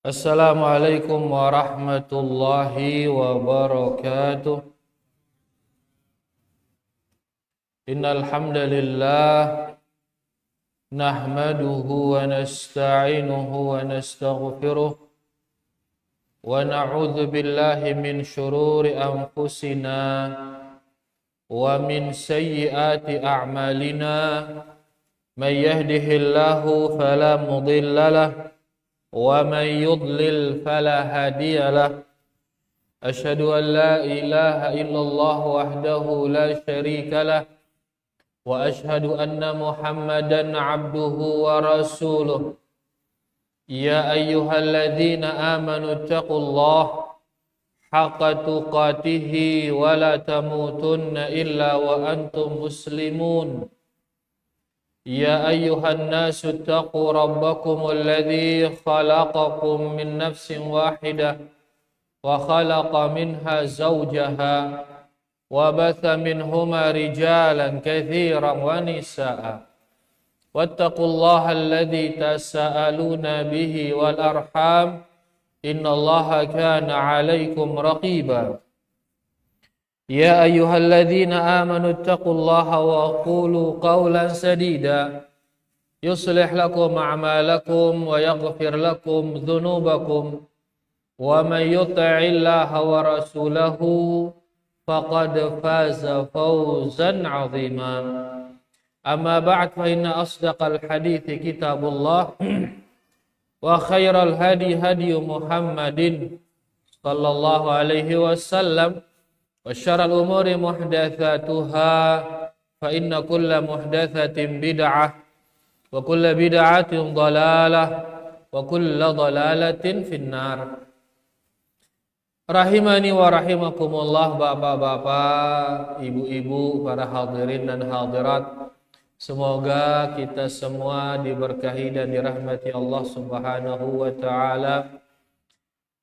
Assalamualaikum warahmatullahi wabarakatuh. Innal hamdalillah nahmaduhu wa nasta'inuhu wa nastaghfiruh wa na'udzu billahi min shururi anfusina wa min sayyiati a'malina. May yahdihillahu fala mudilla lahu ومن يضلل فلا هادي له أشهد أن لا إله إلا الله وحده لا شريك له وأشهد أن محمدا عبده ورسوله يا أيها الذين آمنوا اتقوا الله حق تقاته ولا تموتن إلا وأنتم مسلمون يا أيها الناس اتقوا ربكم الذي خلقكم من نفس واحدة وخلق منها زوجها وبث منهما رجالا كثيرا ونساء واتقوا الله الذي تساءلون به والأرحام إن الله كان عليكم رقيبا يا أيها الذين آمنوا اتقوا الله وقولوا قولا سديدا يصلح لكم أعمالكم ويغفر لكم ذنوبكم ومن يطع الله ورسوله فقد فاز فوزا عظيما أما بعد فإن أصدق الحديث كتاب الله وخير الهدي هدي محمد صلى الله عليه وسلم وشر الأمور محدثاتها فإن كل محدثة بدعة وكل بدعة ضلالة وكل ضلالة في النار. Rahimani wa rahimakumullah, bapak-bapak, ibu-ibu, para hadirin dan hadirat. Semoga kita semua diberkahi dan dirahmati Allah Subhanahu wa taala.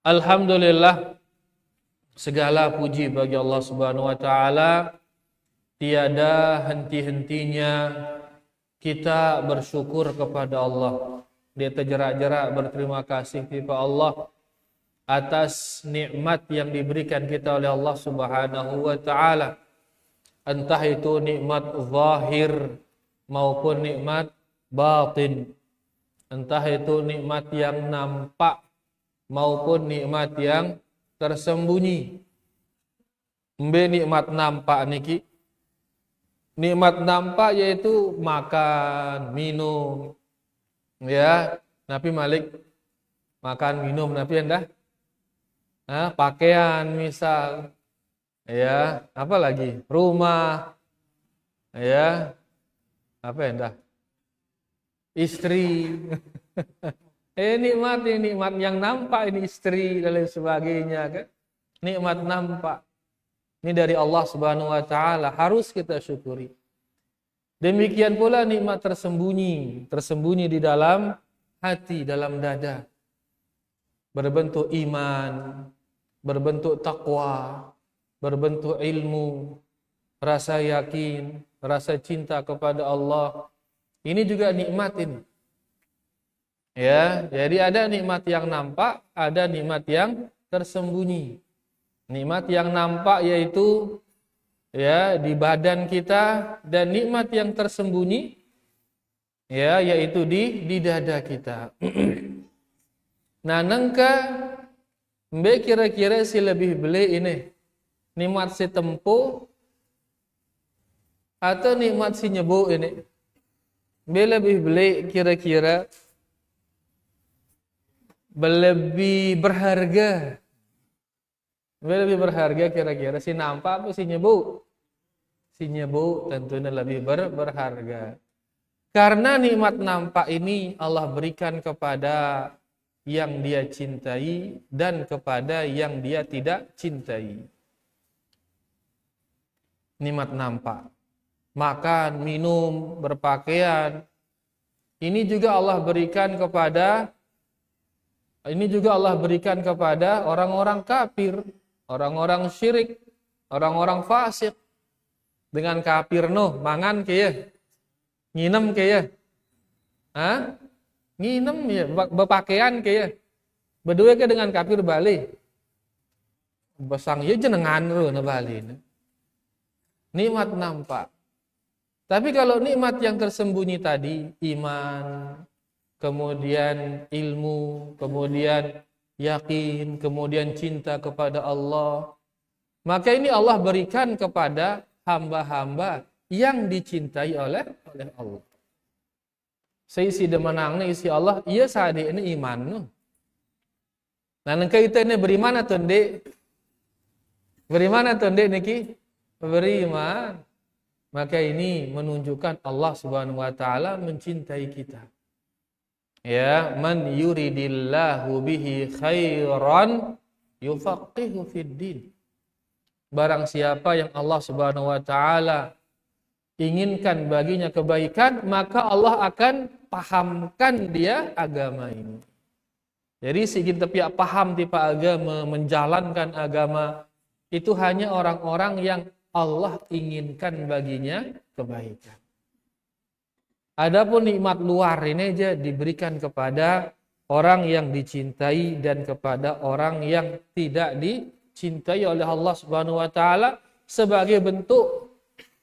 Alhamdulillah, segala puji bagi Allah Subhanahu wa taala. Tiada henti-hentinya kita bersyukur kepada Allah. Dia terjerak-jerak berterima kasih kepada Allah atas nikmat yang diberikan kita oleh Allah Subhanahu wa taala. Entah itu nikmat zahir maupun nikmat batin. Entah itu nikmat yang nampak maupun nikmat yang tersembunyi. Mbe nikmat nampak niki. Nikmat nampak yaitu makan, minum. Ya, Nabi Malik makan, minum, Nabi endah. Pakaian misal. Ya, apa lagi? Rumah. Ya. Apa endah? Istri. Nikmat yang nampak, ini istri dan lain sebagainya kan. Nikmat nampak. Ini dari Allah Subhanahu wa taala, harus kita syukuri. Demikian pula nikmat tersembunyi di dalam hati, dalam dada. Berbentuk iman, berbentuk takwa, berbentuk ilmu, rasa yakin, rasa cinta kepada Allah. Ini juga nikmat ini. Ya, jadi ada nikmat yang nampak, ada nikmat yang tersembunyi. Nikmat yang nampak yaitu ya di badan kita, dan nikmat yang tersembunyi ya yaitu di dada kita. Nah, nengka mbe kira-kira si lebih beli ini nikmat si tempo atau nikmat si nyebu ini? Mbe lebih beli kira-kira lebih berharga. Lebih berharga kira-kira si nampak apa si nyebu? Si nyebu tentunya lebih berharga. Karena nikmat nampak ini Allah berikan kepada yang dia cintai dan kepada yang dia tidak cintai. Nikmat nampak. Makan, minum, berpakaian. Ini juga Allah berikan kepada orang-orang kafir, orang-orang syirik, orang-orang fasik. Dengan kafir mangan kaya, nginem kaya. Nginem ya, berpakaian kaya. Berdua ke dengan kafir Bali. Besang ya jenengan na Bali. Nikmat nampak. Tapi kalau nikmat yang tersembunyi tadi, iman, kemudian ilmu, kemudian yakin, kemudian cinta kepada Allah, maka ini Allah berikan kepada hamba-hamba yang dicintai oleh Allah. Seisi demenangnya isi Allah, iya sadi ini iman. Nah, kita ini beriman atau ndek? Beriman atau ndek niki? Beriman. Maka ini menunjukkan Allah Subhanahu wa taala mencintai kita. Ya, man yuridillahu bihi khairan yufaqihu fid din. Barang siapa yang Allah Subhanahu wa taala inginkan baginya kebaikan, maka Allah akan pahamkan dia agama ini. Jadi si kita pihak paham tipa agama, menjalankan agama itu hanya orang-orang yang Allah inginkan baginya kebaikan. Adapun nikmat luar ini aja diberikan kepada orang yang dicintai dan kepada orang yang tidak dicintai oleh Allah Subhanahu wa taala sebagai bentuk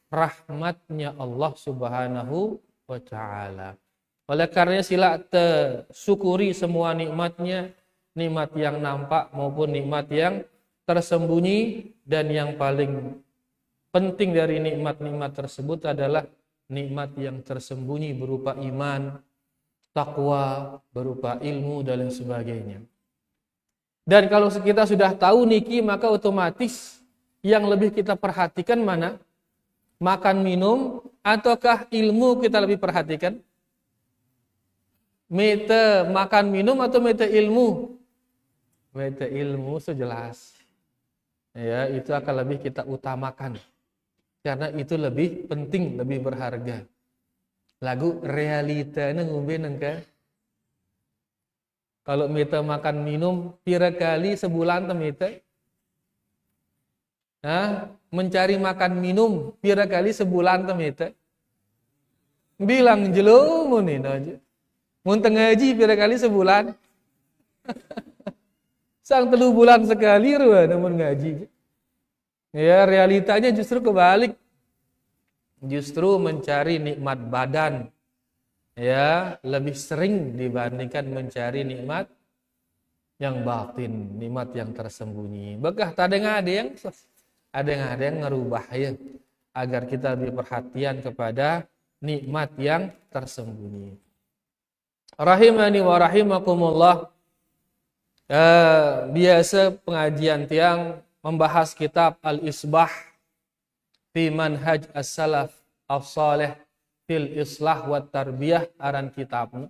rahmatnya Allah Subhanahu wa taala. Oleh karenanya sila tersyukuri semua nikmatnya, nikmat yang nampak maupun nikmat yang tersembunyi, dan yang paling penting dari nikmat-nikmat tersebut adalah nikmat yang tersembunyi berupa iman, takwa, berupa ilmu dan lain sebagainya. Dan kalau kita sudah tahu niki, maka otomatis yang lebih kita perhatikan mana? Makan minum ataukah ilmu kita lebih perhatikan? Mete makan minum atau mete ilmu? Mete ilmu sejelas. Ya, itu akan lebih kita utamakan. Karena itu lebih penting, lebih berharga. Lagu realitanya ngombe nengka. Kalau mete makan minum pira kali sebulan temete? Mencari makan minum pira kali sebulan temete? Bilang jelum nih aja. Munteng ngaji pira kali sebulan? Sang 3 bulan sekali ruah namun ngaji. Ya, realitanya justru kebalik. Justru mencari nikmat badan ya lebih sering dibandingkan mencari nikmat yang batin, nikmat yang tersembunyi. Bekah tak ada yang ngerubah ya agar kita lebih perhatian kepada nikmat yang tersembunyi. Rahimani wa rahimakumullah. Biasa pengajian tiang membahas kitab Al-Isbah fi manhaj as-salaf as-salih fil islah wa tarbiyah aran kitabna.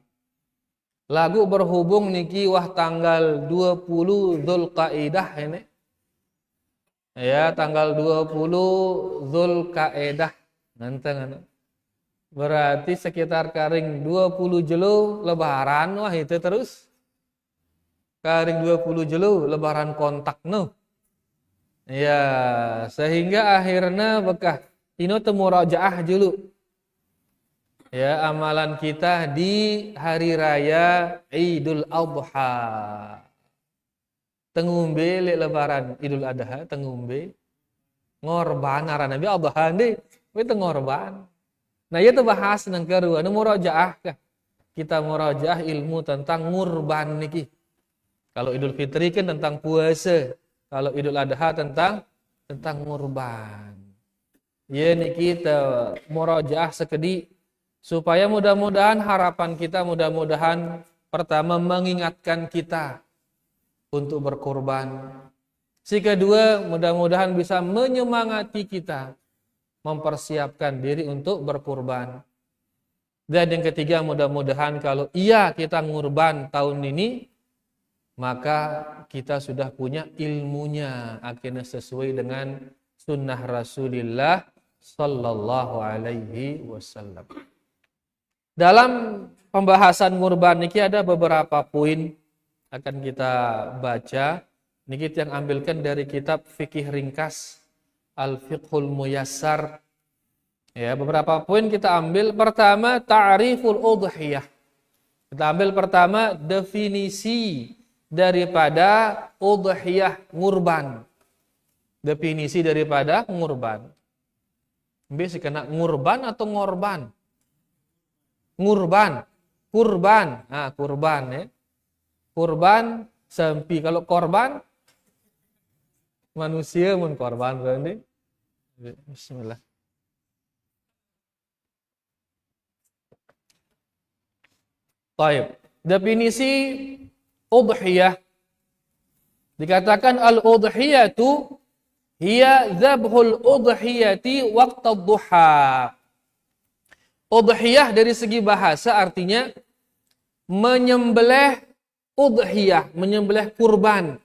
Lagu berhubung niki wah tanggal 20 Dzulqa'dah ini. Ya, tanggal 20 Dzulqa'dah nanti. Berarti sekitar karing 20 jelu lebaran wah itu terus. Karing 20 jelu lebaran kontak no. Ya, sehingga akhirnya bekah ini temu rajaah dulu. Ya, amalan kita di hari raya Idul Adha. Tengumbe le lebaran Idul Adha tengumbe. Ngorban aran Nabi Adha deui, we teu ngorban. Nah, ieu teh bahas nang kedua nu murajaah kah. Kita murajaah ilmu tentang ngurban niki. Kalau Idul Fitri kan tentang puasa. Kalau Idul Adha tentang ngurban. Ya niki kita murajaah sekedi supaya mudah-mudahan harapan kita mudah-mudahan pertama mengingatkan kita untuk berkorban. Si kedua mudah-mudahan bisa menyemangati kita mempersiapkan diri untuk berkorban. Dan yang ketiga mudah-mudahan kalau iya kita ngurban tahun ini maka kita sudah punya ilmunya akhirnya sesuai dengan sunnah Rasulullah sallallahu alaihi wasallam. Dalam pembahasan ngurban niki ada beberapa poin akan kita baca. Niki yang ambilkan dari kitab fikih ringkas Al-Fiqhul Muyassar. Ya, beberapa poin kita ambil. Pertama, ta'riful udhiyah. Kita ambil pertama definisi daripada udhiyah ngurban. Definisi daripada ngurban. Bisa kena ngurban atau ngorban? Ngurban, kurban. Nah, kurban ya. Kurban sempi. Kalau korban manusia mun korban berarti. Bismillah. Baik. Definisi udhiyah dikatakan al-udhiyatu hiya dzabhul udhiyati waqta duha. Udhiyah dari segi bahasa artinya menyembelih udhiyah, menyembelih kurban.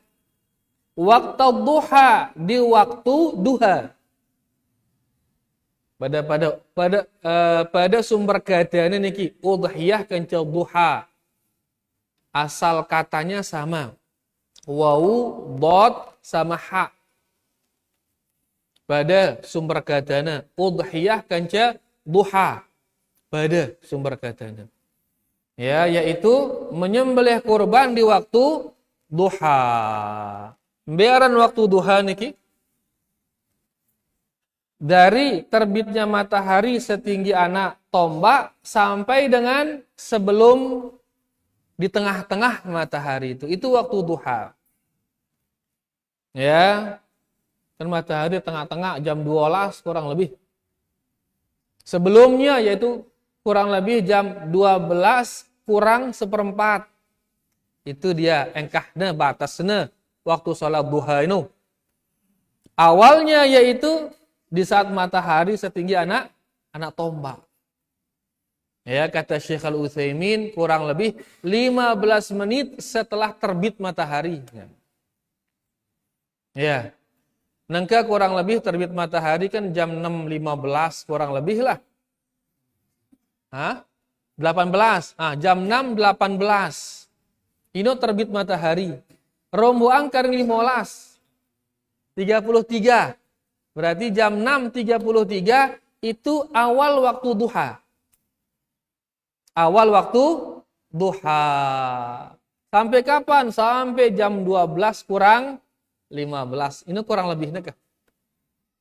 Waqta duha, di waktu duha. Pada sumber katanya niki udhiyah kenca duha. Asal katanya sama. Wawu, dot, sama ha. Pada sumber katanya udhiyah kenca duha. Pada sumber katanya. Ya, yaitu menyembelih kurban di waktu duha. Biaran waktu duha niki dari terbitnya matahari setinggi anak tombak sampai dengan sebelum di tengah-tengah matahari itu waktu duha. Ya. Kan matahari tengah-tengah jam 12 kurang lebih. Sebelumnya yaitu kurang lebih jam 12 kurang seperempat. Itu dia engkahnya batasnya waktu sholat duha itu. Awalnya yaitu di saat matahari setinggi anak tombak. Ya, kata Syekh Al-Utsaimin kurang lebih 15 menit setelah terbit matahari. Ya. Nangka kurang lebih terbit matahari kan jam 6.15 kurang lebih lah. 18. Jam 6.18. Ini terbit matahari. Romboan kering 15. 33. Berarti jam 6.33 itu awal waktu duha. Awal waktu duha. Sampai kapan? Sampai jam 12 kurang 15. Ini kurang lebihnya kah?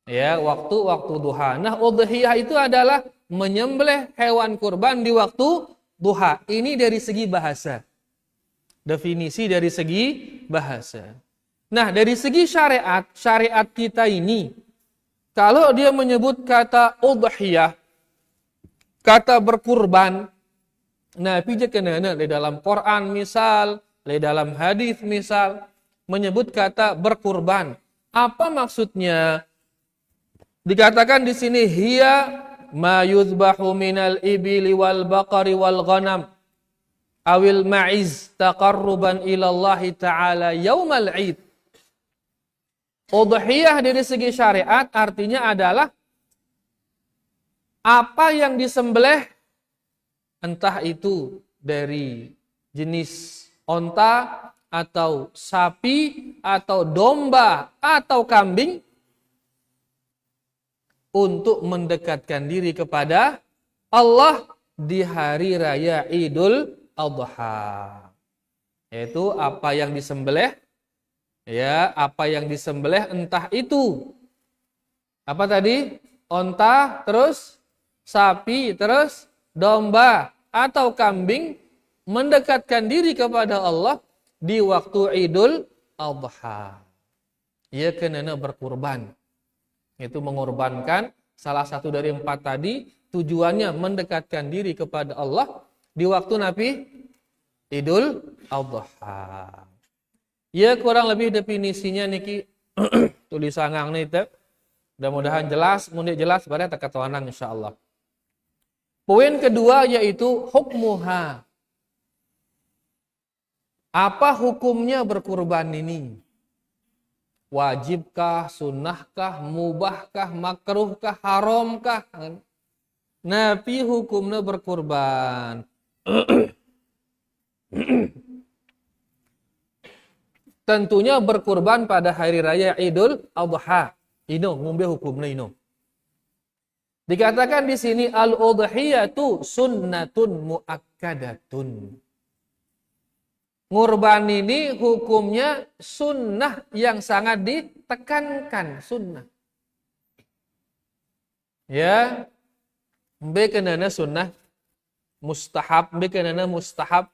Ya, waktu duha. Nah, udhiyah itu adalah menyembelih hewan kurban di waktu duha. Ini dari segi bahasa. Definisi dari segi bahasa. Nah, dari segi syariat kita ini, kalau dia menyebut kata udhiyah, kata berkurban, nah, pijak kenana di dalam Quran misal, di dalam hadis misal, menyebut kata berkurban. Apa maksudnya? Dikatakan di sini hiya ma yuzbahu minal ibili wal baqari wal ghanam awil ma'iz taqarruban ila Allah taala yaumal 'id. Udhiyah dari segi syariat artinya adalah apa yang disembelih, entah itu dari jenis onta atau sapi atau domba atau kambing, untuk mendekatkan diri kepada Allah di hari raya Idul Adha. Yaitu apa yang disembelih, ya, apa yang disembelih entah itu apa tadi? Onta, terus sapi, terus domba atau kambing, mendekatkan diri kepada Allah di waktu Idul Adha. Ia kena berkurban. Itu mengorbankan salah satu dari 4 tadi, tujuannya mendekatkan diri kepada Allah di waktu Nabi Idul Adha. Ya, kurang lebih definisinya niki tulisangang nih teh. Mudah-mudahan jelas, mun jelas bareng teka tawanang insyaallah. Poin kedua yaitu hukmuha. Apa hukumnya berkurban ini? Wajibkah, sunnahkah, mubahkah, makruhkah, haramkah? Nabi hukumnya berkurban. Tentunya berkurban pada hari raya Idul Adha. Ino ngombe hukumnya ino. Dikatakan di sini al-udhiyatu sunnatun muakkadatun. Ngurban ini hukumnya sunnah yang sangat ditekankan, sunnah. Ya, bekenana sunnah, mustahab, bekenana mustahab.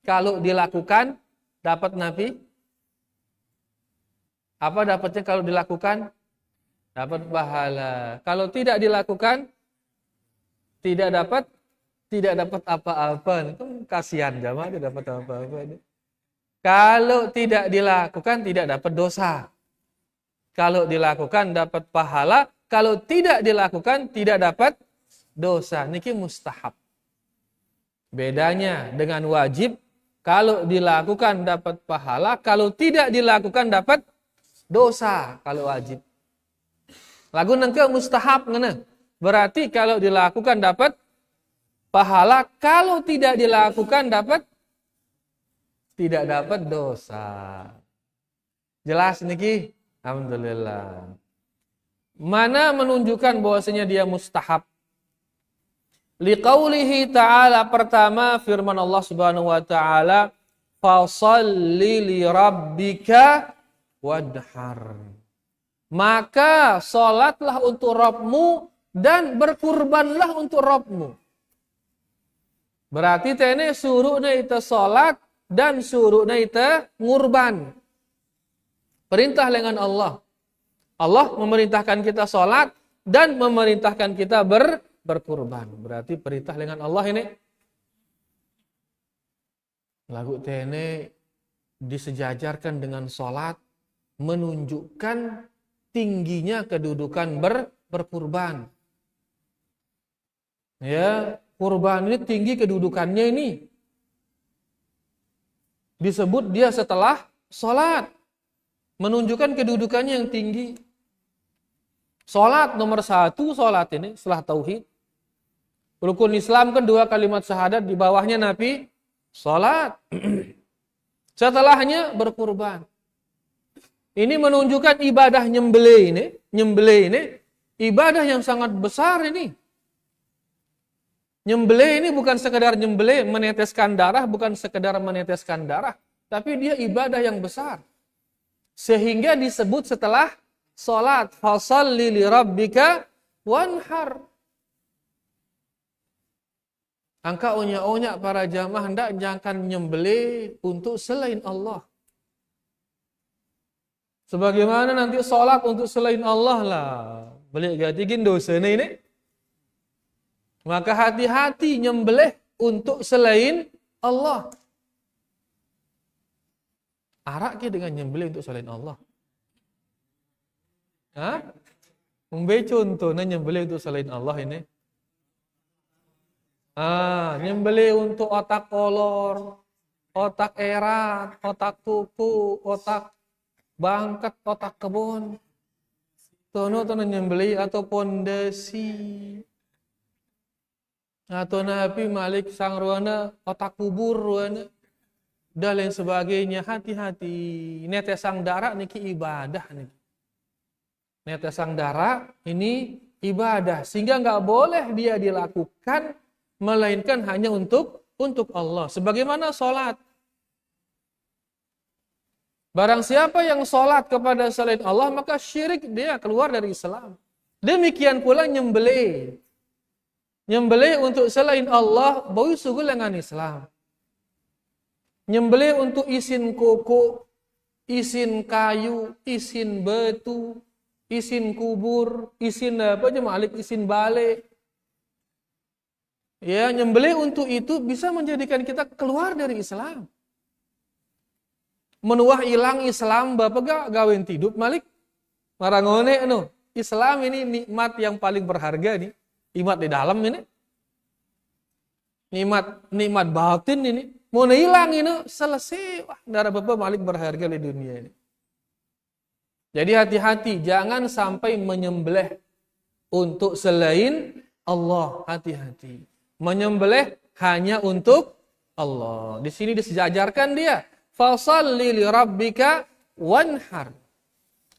Kalau dilakukan dapat Nabi. Apa dapatnya kalau dilakukan? Dapat pahala. Kalau tidak dilakukan, tidak dapat apa-apa. Itu kasihan jamaah tidak dapat apa-apa. Kalau tidak dilakukan tidak dapat dosa. Kalau dilakukan dapat pahala. Kalau tidak dilakukan tidak dapat dosa. Niki mustahab. Bedanya dengan wajib, kalau dilakukan dapat pahala, kalau tidak dilakukan dapat dosa kalau wajib. Lagu nengke mustahab ngene. Berarti kalau dilakukan dapat pahala, kalau tidak dilakukan tidak dapat dosa. Jelas niki? Alhamdulillah. Mana menunjukkan bahwasanya dia mustahab? Liqaulihi ta'ala, pertama firman Allah Subhanahu wa taala, "Fashalli li rabbika wadhar." Maka salatlah untuk Rabbmu dan berkurbanlah untuk Rabbmu. Berarti tene suruhna ita salat dan suruhna ita ngurban. Perintah dengan Allah. Allah memerintahkan kita salat dan memerintahkan kita berkurban. Berarti perintah dengan Allah ini. Lagu tene disejajarkan dengan salat menunjukkan tingginya kedudukan berkurban. Ya, kurban ini tinggi kedudukannya ini. Disebut dia setelah salat. Menunjukkan kedudukannya yang tinggi. Salat nomor 1, salat ini setelah tauhid. Rukun Islam kan 2 kalimat syahadat, di bawahnya Nabi salat. Setelahnya berkurban. Ini menunjukkan ibadah nyembelih ini ibadah yang sangat besar ini. Nyembelih ini bukan sekedar nyembelih, meneteskan darah, bukan sekedar meneteskan darah, tapi dia ibadah yang besar. Sehingga disebut setelah salat, fashalli li rabbika wanhar. Angka onyak-onyak para jamaah hendak jangan nyembelih untuk selain Allah. Sebagaimana nanti sholat untuk selain Allah lah. Beli gatigin dosa ini. Maka hati-hati nyembelih untuk selain Allah. Arak ke dengan nyembelih untuk selain Allah? Hah? Membe contohnya nyembelih untuk selain Allah ini. Nyembelih untuk otak kolor, otak erat, otak kuku, otak bangkat, otak kebun. Tono nyembeli atau pondasi. Atau Nabi Malik sang ruana otak kubur ruana. Dan lain sebagainya. Hati-hati. Netesang darah niki ibadah niki. Netesang darah ini ibadah. Sehingga nggak boleh dia dilakukan melainkan hanya untuk Allah. Sebagaimana sholat. Barang siapa yang sholat kepada selain Allah, maka syirik, dia keluar dari Islam. Demikian pula nyembelih. Nyembelih untuk selain Allah, bau sugul dengan Islam. Nyembelih untuk isin koko, isin kayu, isin batu, isin kubur, isin apa aja malik, isin balik. Ya, nyembelih untuk itu bisa menjadikan kita keluar dari Islam. Menuah hilang Islam bapak gak gawin tidup malik marangone Islam ini nikmat yang paling berharga nih, nikmat di dalam ini, nikmat batin ini mau hilang ini selesai, wah darah bapak malik berharga di dunia ini. Jadi hati-hati jangan sampai menyembelih untuk selain Allah, hati-hati menyembelih hanya untuk Allah. Di sini disejajarkan dia fashalli li rabbika wanhar.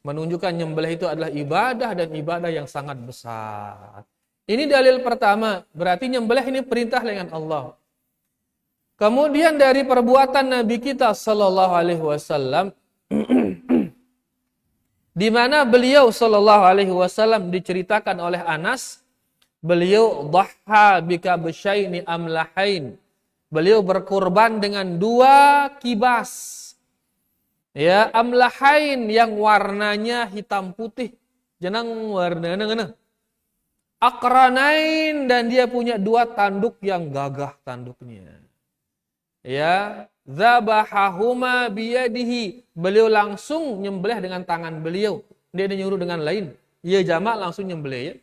Menunjukkan nyembelih itu adalah ibadah dan ibadah yang sangat besar. Ini dalil pertama, berarti nyembelih ini perintah dengan Allah. Kemudian dari perbuatan Nabi kita sallallahu alaihi wasallam di mana beliau sallallahu alaihi wasallam diceritakan oleh Anas, beliau dhahha bikabsyaini amlahain. Beliau berkurban dengan 2 kibas. Ya, amlahain yang warnanya hitam putih. Jenang warna ngena. Aqranain, dan dia punya 2 tanduk yang gagah tanduknya. Ya, dzabahahuma biyadihi. Beliau langsung nyembelih dengan tangan beliau. Dia nyuruh dengan lain. Ya jamak langsung nyembelih ya.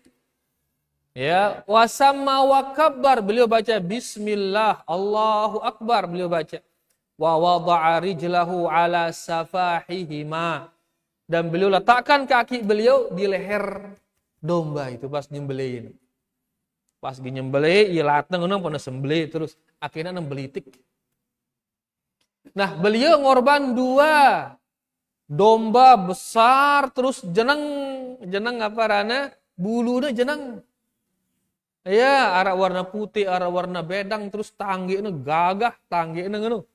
Ya, wasamma wa kabbar, beliau baca bismillah, Allahu akbar, beliau baca. Wa wada'a rijlahu ala safahihima, dan beliau letakkan kaki beliau di leher domba itu pas nyembelihin. Pas nyembelih, ilatna ngono pun sembelih terus akhirnya nembelitik. Nah, beliau ngorban 2 domba besar, terus jeneng apa rana bulunya jeneng. Ya, arah warna putih, arah warna bedang, terus tanggina gagah, tanggina ngono.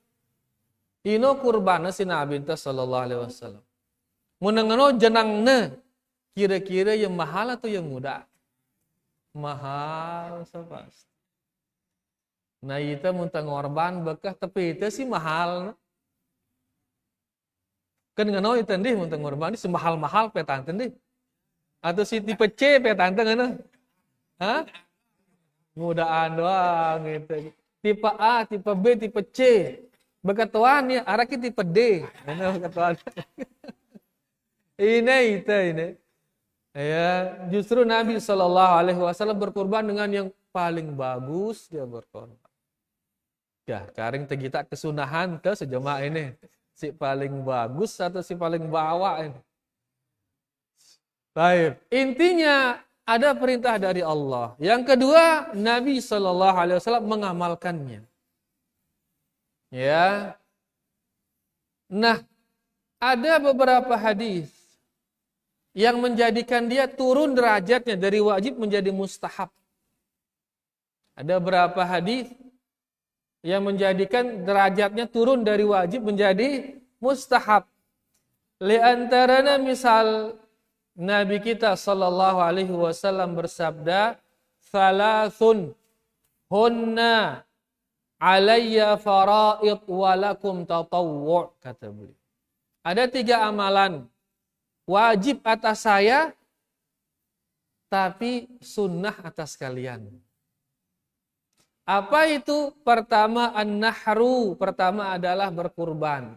Ino kurbana si Nabi sallallahu alaihi wasallam. Mun ngono jenangna kira-kira yang mahal atau yang mudah? Mahal sepas. Nah, itu mun ngorban bekah tapi itu sih mahal. Kan ngono itu ndih mun ngorban sih mahal-mahal petan teh. Atau si tipe C petan teh ngono. Hah? Mudaan doang gitu. Tipe A, tipe B, tipe C. Bekatuan ya, araki tipe D. Ini bekatuan. Ini. Ya, justru Nabi Shallallahu Alaihi Wasallam berkurban dengan yang paling bagus dia berkorban. Ya, karing tegita kesunahan ke sejemaah ini. Si paling bagus atau si paling bawa ini. Baik, intinya ada perintah dari Allah. Yang kedua, Nabi Shallallahu Alaihi Wasallam mengamalkannya. Ya. Nah, ada beberapa hadis yang menjadikan dia turun derajatnya dari wajib menjadi mustahab. Ada beberapa hadis yang menjadikan derajatnya turun dari wajib menjadi mustahab. Li antaranya misal Nabi kita sallallahu alaihi wasallam bersabda, "Thalathun hunna alayya fara'id wa lakum tatawwu'," kata beliau. Ada 3 amalan wajib atas saya tapi sunnah atas kalian. Apa itu? Pertama an-nahru, pertama adalah berkurban.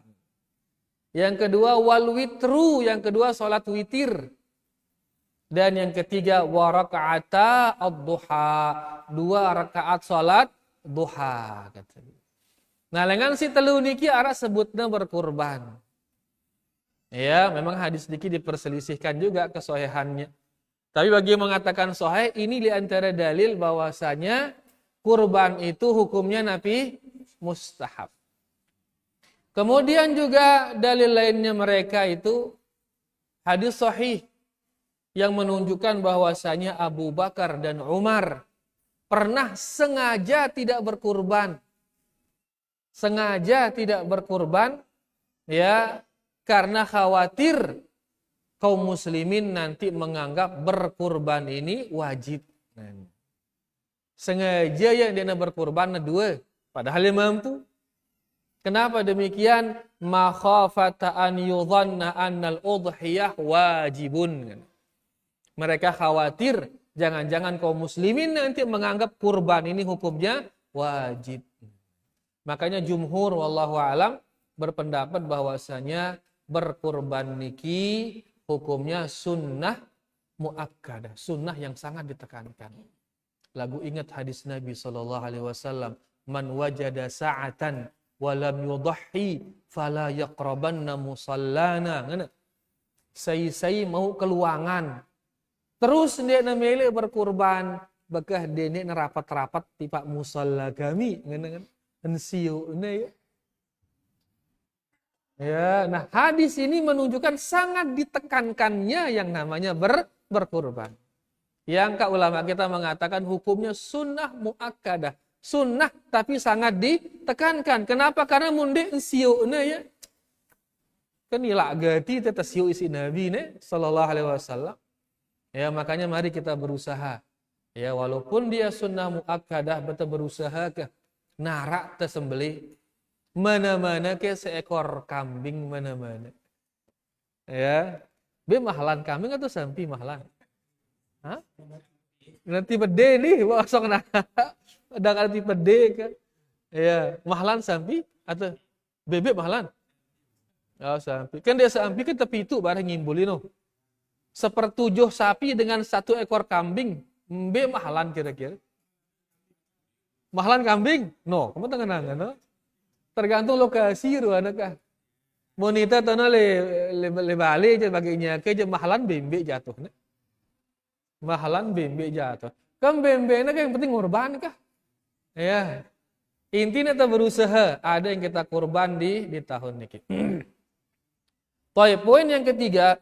Yang kedua wal witru, yang kedua salat witir. Dan yang ketiga wa raka'ata ad-duha, 2 rakaat salat duha kata. Nah, lengan si telu niki arah sebutna berkurban. Ya, memang hadis niki diperselisihkan juga kesohihannya. Tapi bagi yang mengatakan sahih, ini di antara dalil bahwasanya kurban itu hukumnya Nabi mustahab. Kemudian juga dalil lainnya mereka itu hadis sahih yang menunjukkan bahwasanya Abu Bakar dan Umar pernah sengaja tidak berkurban. Sengaja tidak berkurban ya karena khawatir kaum muslimin nanti menganggap berkurban ini wajib. Sengaja ya dia berkurban 2 padahal dia mampu. Kenapa demikian? Makhafata an yudhanna annal udhiyah wajibun. Mereka khawatir jangan-jangan kaum muslimin nanti menganggap kurban ini hukumnya wajib. Makanya jumhur wallahu alam berpendapat bahwasanya berkurban niki hukumnya sunnah muakkadah, sunnah yang sangat ditekankan. Lagu ingat hadis Nabi SAW, man wajada sa'atan walam yudhi fala yaqrabanna musallana. Saya mau keluangan terus dia namanya berkurban bekah dene rapat-rapat tipak musalla kami ngene ensiu ne ya. Nah, hadis ini menunjukkan sangat ditekankannya yang namanya berkurban. Yang ulama kita mengatakan hukumnya sunnah muakkadah, sunnah tapi sangat ditekankan. Kenapa? Karena mundik siukna ya. Kan ilak gati teta siuk isi Nabi ne sallallahu alaihi wasallam. Ya, makanya mari kita berusaha. Ya, walaupun dia sunnah muakkadah, betul berusaha ke narak tersembelih mana-mana ke seekor kambing mana-mana. Ya. Be mahalan kambing atau sampi mahalan? Hah? Nanti pede nih, masuk nak. Ada nanti pede kan? Ya, mahalan sampi atau bebek mahalan? Oh, sampi. Kan dia sampi kan tepi itu barang ngimbulin no. 1/7 sapi dengan 1 ekor kambing, be mahalan kira-kira. Mahalan kambing? No, kamu tenang no. Tergantung lokasi ruanakah. Monita tanah le balik je baginya ke je mahalan bembe jatuh. Mahalan bembe jatuh. Kan bembe nak yang penting korban kah? Ya. Intinya kita berusaha. Ada yang kita korban di tahun ini. Baik, poin yang ketiga,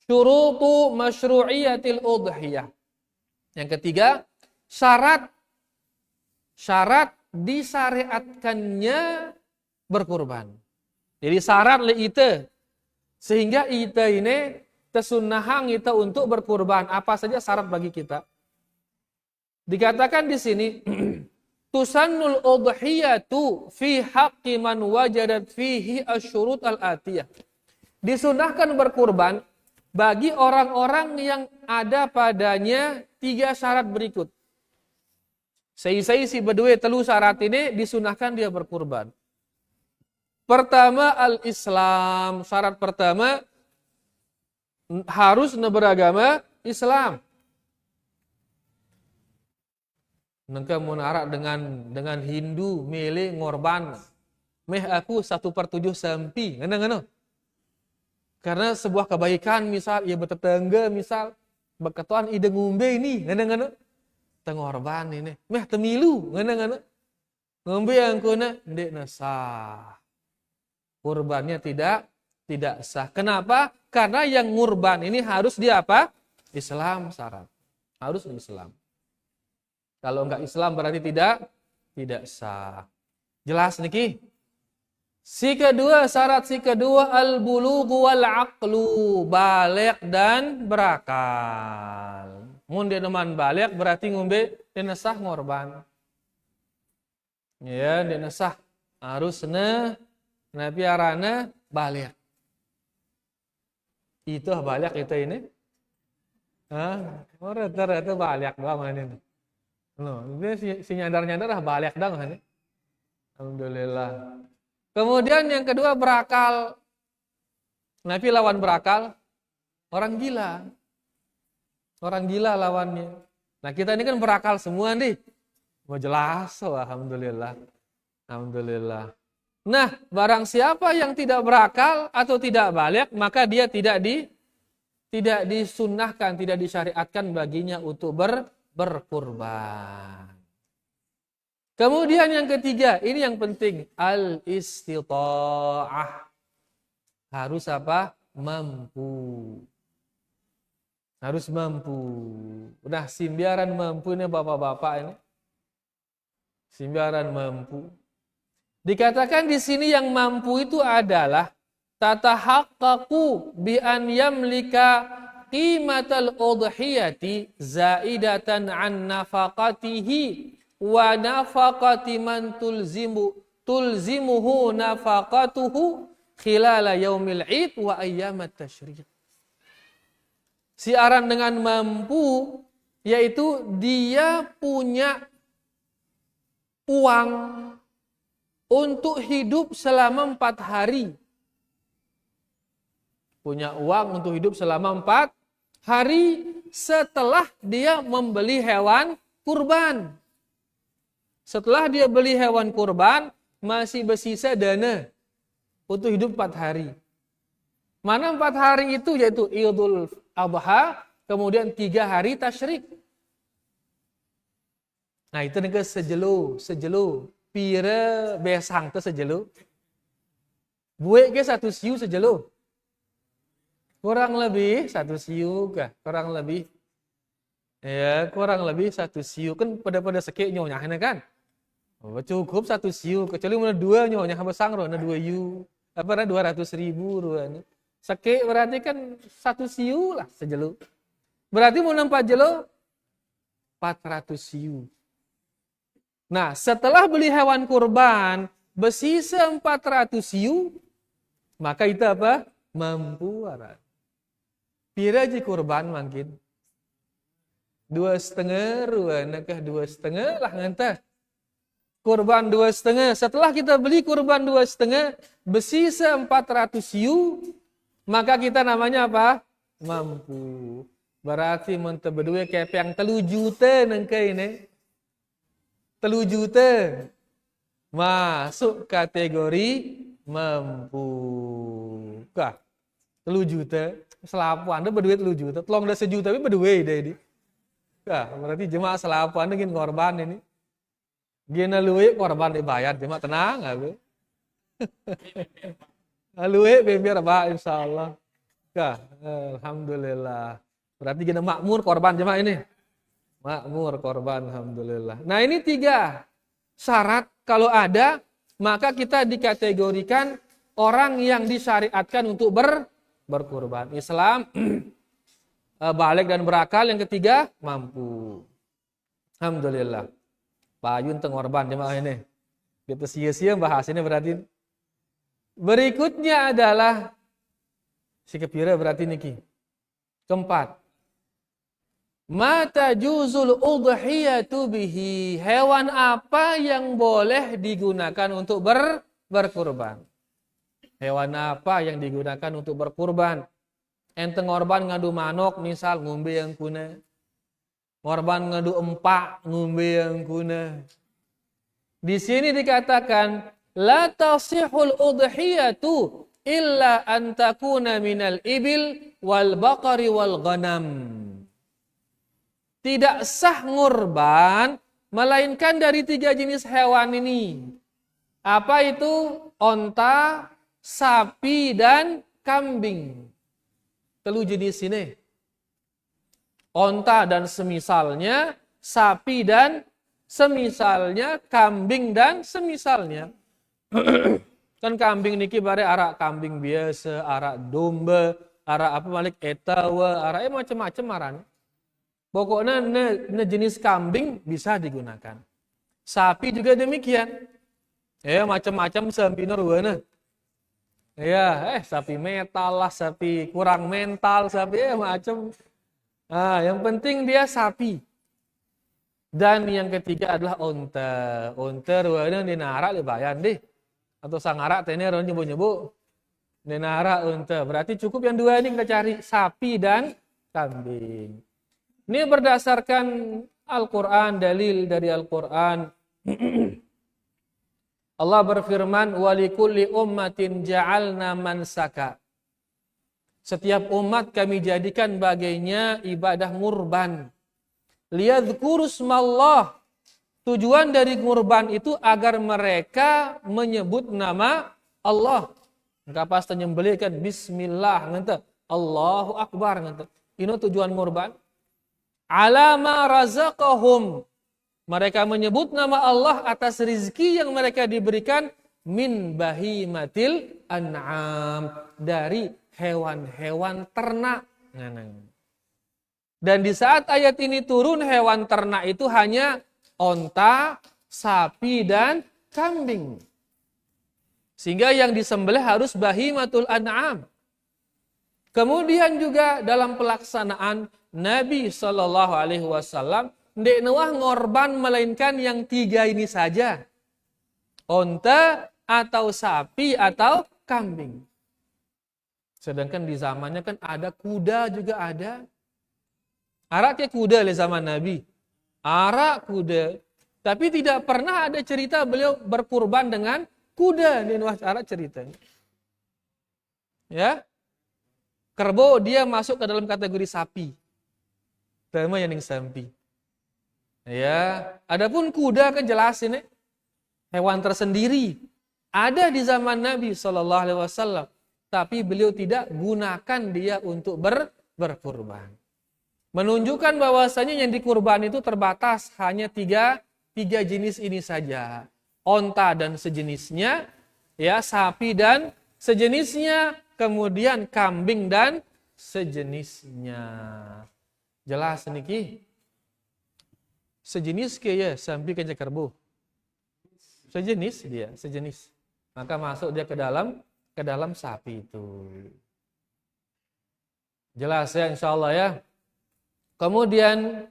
syurutu masyru'iyatil udhiyah. Yang ketiga, syarat disyariatkannya berkurban. Jadi syarat le ite sehingga ite ini tersunnahang ite untuk berkurban. Apa saja syarat bagi kita? Dikatakan di sini tusannul udhiyatu fi haqqi man wajadat fihi asyurut al-atiyah. Disunahkan berkurban bagi orang-orang yang ada padanya 3 syarat berikut. Si berdua telu syarat ini disunahkan dia berkurban. Pertama al-Islam. Syarat pertama harus beragama Islam. Nengka munarak dengan Hindu milih ngorban. Meh aku 1/7 sampi. Ngana. Karena sebuah kebaikan misal ia bertetangga misal berketuan ide ngumbe ini. Ngana. Tengorban ini. Meh temilu. Ngana. Ngumbe yang kuna ndek nasah. Kurbannya tidak sah. Kenapa? Karena yang ngurban ini harus dia apa? Islam syarat. Harus Islam. Kalau enggak Islam berarti tidak sah. Jelas niki? Syarat si kedua al-bulughu wal aqlu, balik dan berakal. Mun dia neman balik berarti ngombe dia sah ngorban. Ya, dia sah. Harusnya Nabi arana balik. Itu balik itu ini. Orang itu balik doang ini. No, dia si nyadar balik doang ini. Alhamdulillah. Kemudian yang kedua berakal. Nabi lawan berakal orang gila. Orang gila lawannya. Nah, kita ini kan berakal semua nih. Mau jelas, alhamdulillah. Alhamdulillah. Nah, barang siapa yang tidak berakal atau tidak balik, maka dia tidak disunnahkan, tidak disyariatkan baginya untuk berkurban. Kemudian yang ketiga, ini yang penting, al-istita'ah. Harus apa? Mampu. Harus mampu. Udah simbiaran mampu ini bapak-bapak ini. Simbiaran mampu. Dikatakan di sini yang mampu itu adalah tatahaqqaqu bi an yamlika qimatal udhiyati zaidatan an nafaqatihi wa nafaqati man tulzimuhu nafaqatuhu khilala yaumil id wa ayyamat tasyrik. Siaran dengan mampu yaitu dia punya uang untuk hidup selama 4 hari. Punya uang untuk hidup selama 4 hari setelah dia membeli hewan kurban. Setelah dia beli hewan kurban, masih bersisa dana untuk hidup 4 hari. Mana 4 hari itu? Yaitu Idul Adha, kemudian 3 hari tasyrik. Nah itu nih sejelo. Pira besang tu sejelo. Buik ke 1 siu sejelo. Kurang lebih 1 siu kah? Kurang lebih. Ya, kurang lebih 1 siu. Kan pada sakit nyonya kan? Oh, cukup 1 siu, kecuali mana 2 nyonya besang roh, 2 yu. Apa 200.000 ruan. Seke berarti kan 1 siu lah sejelo. Berarti mau 4 jelo 400 siu. Nah, setelah beli hewan kurban, bersisa 400 siu, maka itu apa? Mampu warat. Pira ji kurban mungkin? 2,5 ruan, nakah 2,5 lah ngantah. Kurban 2,5. Setelah kita beli kurban 2,5, bersisa 400 siu, maka kita namanya apa? Mampu. Berarti mentah berdua kepeng 3 juta nengkai ini. 3 juta. Masuk kategori mampu. Kah? 3 juta. Selapu Anda berduit 3 juta. Tolong dah 1 juta tapi berduit deh ini. Kah? Berarti jemaah selapu Anda ingin korban ini. Gina luwe korban dibayar, cuma tenang aku. Luwe biar apa insyaallah. Kah, alhamdulillah. Berarti gina makmur korban jemaah ini. Makmur korban alhamdulillah. Nah, ini 3 syarat kalau ada maka kita dikategorikan orang yang disyariatkan untuk berkurban. Islam balik dan berakal, yang ketiga mampu. Alhamdulillah. Payun tengorban jemaah ini. Kita sia-sia bahas ini berarti. Berikutnya adalah si kepira berarti niki. Keempat. Mata juzul udhiyatu bihi. Hewan apa yang boleh digunakan untuk berkurban? Hewan apa yang digunakan untuk berkurban? Ente ngorban ngadu manok misal ngombe yang kuna. Korban ngadu empak ngombe yang kuna. Di sini dikatakan la tasihul udhiyatu illa an takuna minal ibil wal baqari wal ghanam. Tidak sah ngurban melainkan dari 3 jenis hewan ini. Apa itu? Onta, sapi dan kambing. 3 jenis ini. Onta dan semisalnya, sapi dan semisalnya, kambing dan semisalnya. Kan kambing niki bare arak kambing biasa, arak domba, arak apa malik etawa, arak macam-macam aran. Pokoknya jenis kambing bisa digunakan. Sapi juga demikian. Ya macam-macam sampina ruana. Ya, sapi metal lah, sapi kurang mental, sapi macam. Yang penting dia sapi. Dan yang ketiga adalah onta. Onta ruana dinarak dibayar deh. Atau sangarak tene ruana nyebut-nyebut. Dinarak onta. Berarti cukup yang 2 ini kita cari, sapi dan kambing. Ini berdasarkan Al-Quran, dalil dari Al-Quran. Allah berfirman, walikulli ummatin ja'alna mansaka. Setiap umat kami jadikan baginya ibadah ngurban. Liyadhkuru smallah. Tujuan dari ngurban itu agar mereka menyebut nama Allah. Enggak pas menyembelihkan bismillah ngente. Allahu akbar ngente. Ini tujuan ngurban. Alama razaqahum. Mereka menyebut nama Allah atas rizki yang mereka diberikan min bahimatil an'am, dari hewan-hewan ternak. Dan di saat ayat ini turun, hewan ternak itu hanya onta, sapi dan kambing. Sehingga yang disembelih harus bahimatul an'am. Kemudian juga dalam pelaksanaan Nabi SAW ndek nuah ngorban melainkan yang 3 ini saja. Onta atau sapi atau kambing. Sedangkan di zamannya kan ada kuda juga ada. Arak ke kuda di zaman Nabi. Arak kuda. Tapi tidak pernah ada cerita beliau berkurban dengan kuda. Di nuah arak ceritanya. Ya. Kerbau dia masuk ke dalam kategori sapi. Tema yang sampi. Ya, adapun kuda kan jelas ini hewan tersendiri. Ada di zaman Nabi SAW, tapi beliau tidak gunakan dia untuk berkurban. Menunjukkan bahwasanya yang dikurban itu terbatas hanya tiga jenis ini saja. onta dan sejenisnya, ya, sapi dan sejenisnya, kemudian kambing dan sejenisnya. Jelas niki? Sejenis ke ya, sampai ke kerbau. Sejenis dia, sejenis. Maka masuk dia ke dalam sapi itu. Jelas ya, insyaallah ya. Kemudian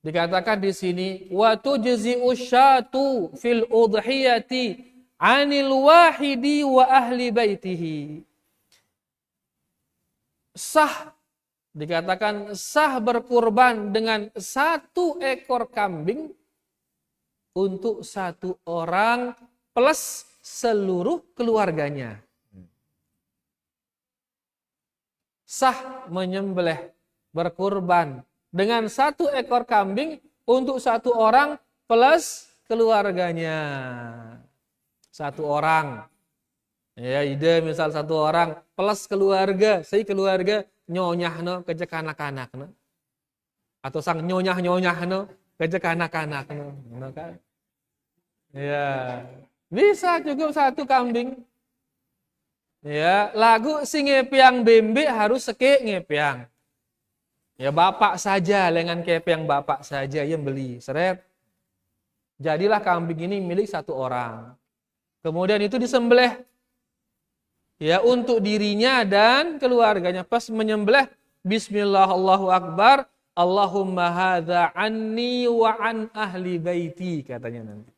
dikatakan di sini wa tujzi'u syatu fil udhiyati 'anil wahidi wa ahli baitihi. Sah, dikatakan sah berkurban dengan satu ekor kambing untuk satu orang plus seluruh keluarganya. Sah menyembelih berkurban dengan satu ekor kambing untuk satu orang plus keluarganya. Satu orang. Ya, ide misal satu orang plus keluarga, saya keluarga nyonyahno kejek anak-anakno. Atau sang nyonyah-nyonyahno kejek anak-anakno, kan? Ya. Bisa cukup satu kambing. Ya, lagu si ngepiang bembe harus seke ngepiang. Ya bapak saja, lengan kepiang bapak saja yang beli. Seret. Jadilah kambing ini milik satu orang. Kemudian itu disembelih. Ya, untuk dirinya dan keluarganya. Pas menyembelih, bismillah Allahu Akbar, Allahumma hadza anni wa an ahli baiti, katanya nanti.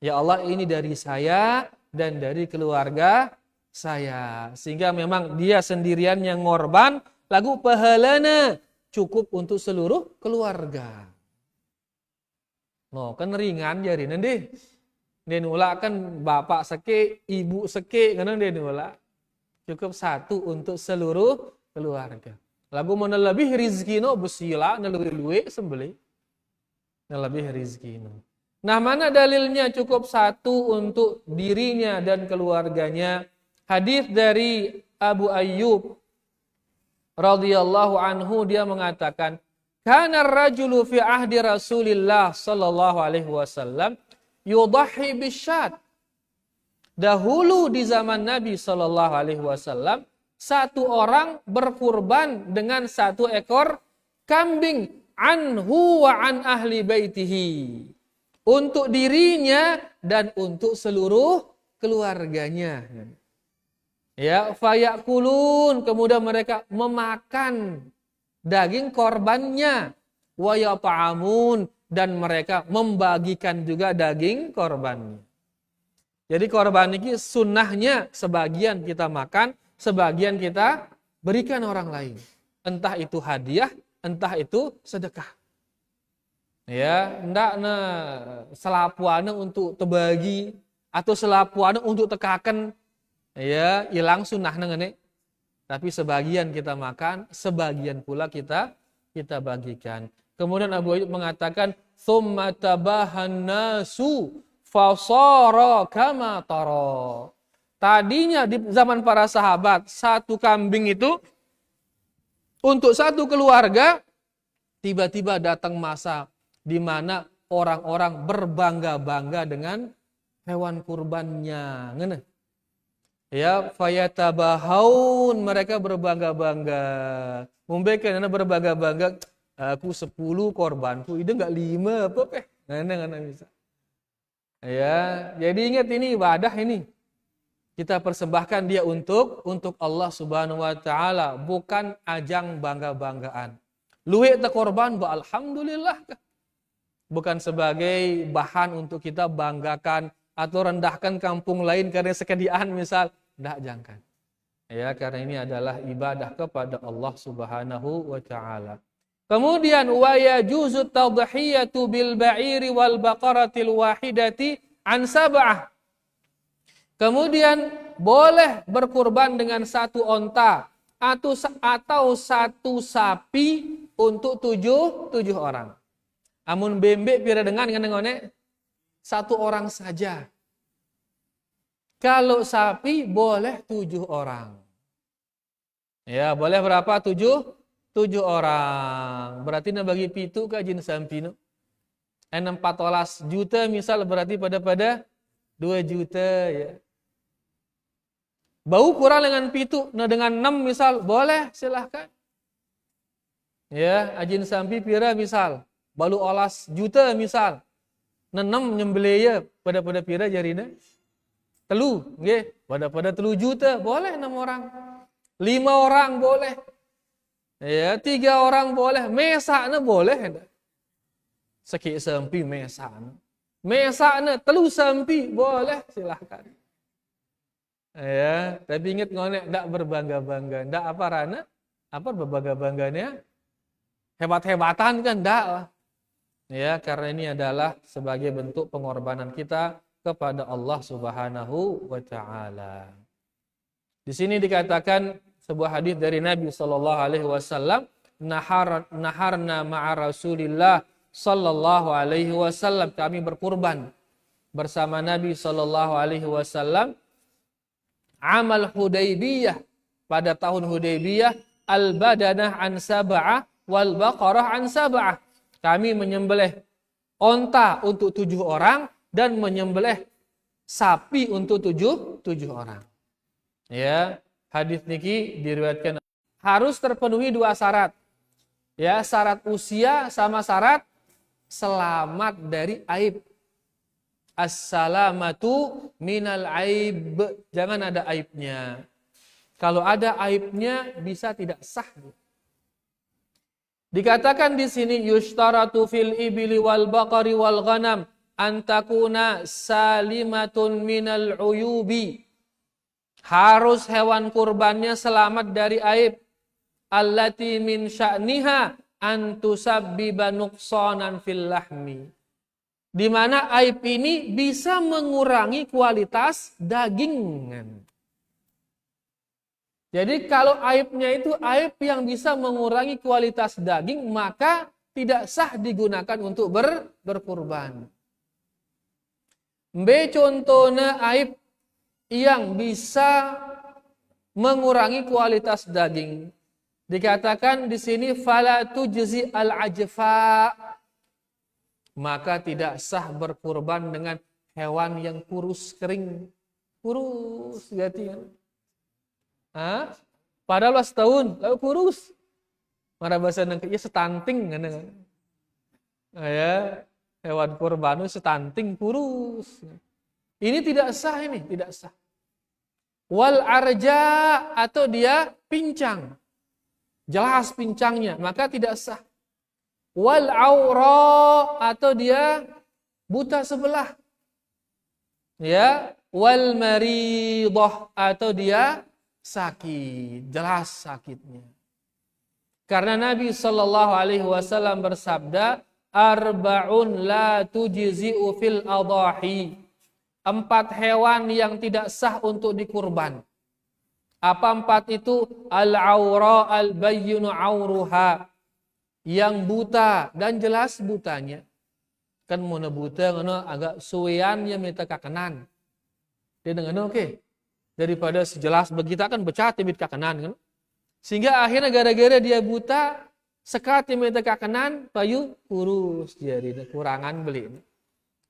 Ya Allah, ini dari saya dan dari keluarga saya. Sehingga memang dia sendirian yang ngorban, lagu pahalana cukup untuk seluruh keluarga. No, kan ringan jari nanti. Dia nolak kan bapak seke, ibu seke, kan dia nolak. Cukup satu untuk seluruh keluarga. Lagu mau lebih rizki no besila, lebih sembeli. Lebih rizki no. Nah, mana dalilnya cukup satu untuk dirinya dan keluarganya? Hadis dari Abu Ayyub radhiyallahu anhu, dia mengatakan, kana ar-rajulu fi ahdi Rasulillah sallallahu alaihi wasallam yudhi bisyat. Dahulu di zaman Nabi sallallahu alaihi wasallam, satu orang berkurban dengan satu ekor kambing, anhu wa an ahli baitihi, untuk dirinya dan untuk seluruh keluarganya. Ya, fayakulun, kemudian mereka memakan daging korbannya, wa yata'amun, dan mereka membagikan juga daging korbannya. Jadi korban ini sunnahnya sebagian kita makan, sebagian kita berikan orang lain. Entah itu hadiah, entah itu sedekah. Ya, ndak selapuana untuk terbagi atau selapuana untuk tekakan. Ya, hilang sunnah ngene. Tapi sebagian kita makan, sebagian pula kita bagikan. Kemudian Abu Ayyub mengatakan, "Tsumma tabahan nasu fasara kama tara." Tadinya di zaman para sahabat, satu kambing itu untuk satu keluarga, tiba-tiba datang masa di mana orang-orang berbangga-bangga dengan hewan kurbannya. Ngene. Ya, fayatabahaun, mereka berbangga-bangga. Membekan berbangga-bangga, aku 10 korbanku, itu enggak 5 apa peh. Ngene bisa. Ya, jadi ingat ini ibadah ini. Kita persembahkan dia untuk Allah Subhanahu wa taala, bukan ajang bangga-banggaan. Luwe te korban ba alhamdulillah. Bukan sebagai bahan untuk kita banggakan atau rendahkan kampung lain karena sekediaan misal. Tidak, jangan. Ya, karena ini adalah ibadah kepada Allah Subhanahu wa taala. Kemudian wa yajuzu tadhiyatu bil ba'iri wal baqaratil wahidati an sab'ah. Kemudian boleh berkurban dengan satu onta atau satu sapi untuk tujuh orang. Amun bembe pira dengan ngene satu orang saja. Kalau sapi boleh 7 orang. Ya, boleh berapa? 7 orang. Berarti na bagi pitu ka jin sampino. 14 juta misal berarti pada 2 juta ya. Bau kurang dengan pitu, nah dengan 6 misal boleh silahkan. Ya, ajin sampi pira misal, balu olas juta misal. Nah 6 nyembelih ya pada pira jarina. Telu, nggih, pada 3 juta boleh 6 orang. 5 orang boleh. Ya, 3 orang boleh, mesakna boleh. Sekik sampi mesakna. Mesakna 3 sampi boleh silahkan. Ya, tapi ingat ngonek ndak berbangga-bangga, ndak apa rana? Apa berbangga-bangganya? Hebat-hebatan kan ndak lah. Ya, karena ini adalah sebagai bentuk pengorbanan kita kepada Allah Subhanahu wa taala. Di sini dikatakan sebuah hadis dari Nabi sallallahu alaihi wasallam, naharna ma'a Rasulillah sallallahu alaihi wasallam, kami berkurban bersama Nabi sallallahu alaihi wasallam amal Hudaybiyah, pada tahun Hudaybiyah, al-badanah an sab'ah wal baqarah an sab'ah. Kami menyembelih onta untuk 7 orang dan menyembelih sapi untuk 7 orang. Ya, hadis niki diriwayatkan harus terpenuhi 2 syarat. Ya, syarat usia sama syarat selamat dari aib. As-salamatu minal aib. Jangan ada aibnya. Kalau ada aibnya bisa tidak sah. Dikatakan di sini yushtaratu fil ibili wal baqari wal ghanam antakuna salimatun minal uyubi. Harus hewan kurbannya selamat dari aib. Allati min sya'niha antusabbiba nuqsanan fil lahmi. Di mana aib ini bisa mengurangi kualitas dagingan. Jadi kalau aibnya itu aib yang bisa mengurangi kualitas daging, maka tidak sah digunakan untuk berkurban. B contohnya aib yang bisa mengurangi kualitas daging. Dikatakan di sini fala tujzi al-ajfa, maka tidak sah berkurban dengan hewan yang kurus kering. Kurus gati kan? Padahal setahun lalu kurus. Mara bahasa nang ya setanting kan? Ya, hewan kurban itu setanting kurus. Ini tidak sah, ini tidak sah. Wal arja, atau dia pincang. Jelas pincangnya, maka tidak sah. Wal aura, atau dia buta sebelah. Ya, wal maridah, atau dia sakit, jelas sakitnya. Karena Nabi sallallahu alaihi wasallam bersabda, arba'un la tujzi'u fil adahi. 4 hewan yang tidak sah untuk dikurban. Apa 4 itu? Al-aura al-bayyinu auruha, yang buta dan jelas butanya. Kan mana buta ngono agak suwean ya minta kakenan. Dia dengan oke. Daripada sejelas begitu kan becat tibit kakenan kan. Sehingga akhirnya gara-gara dia buta sekati minta kakenan payu kurus jadi kurangan beli.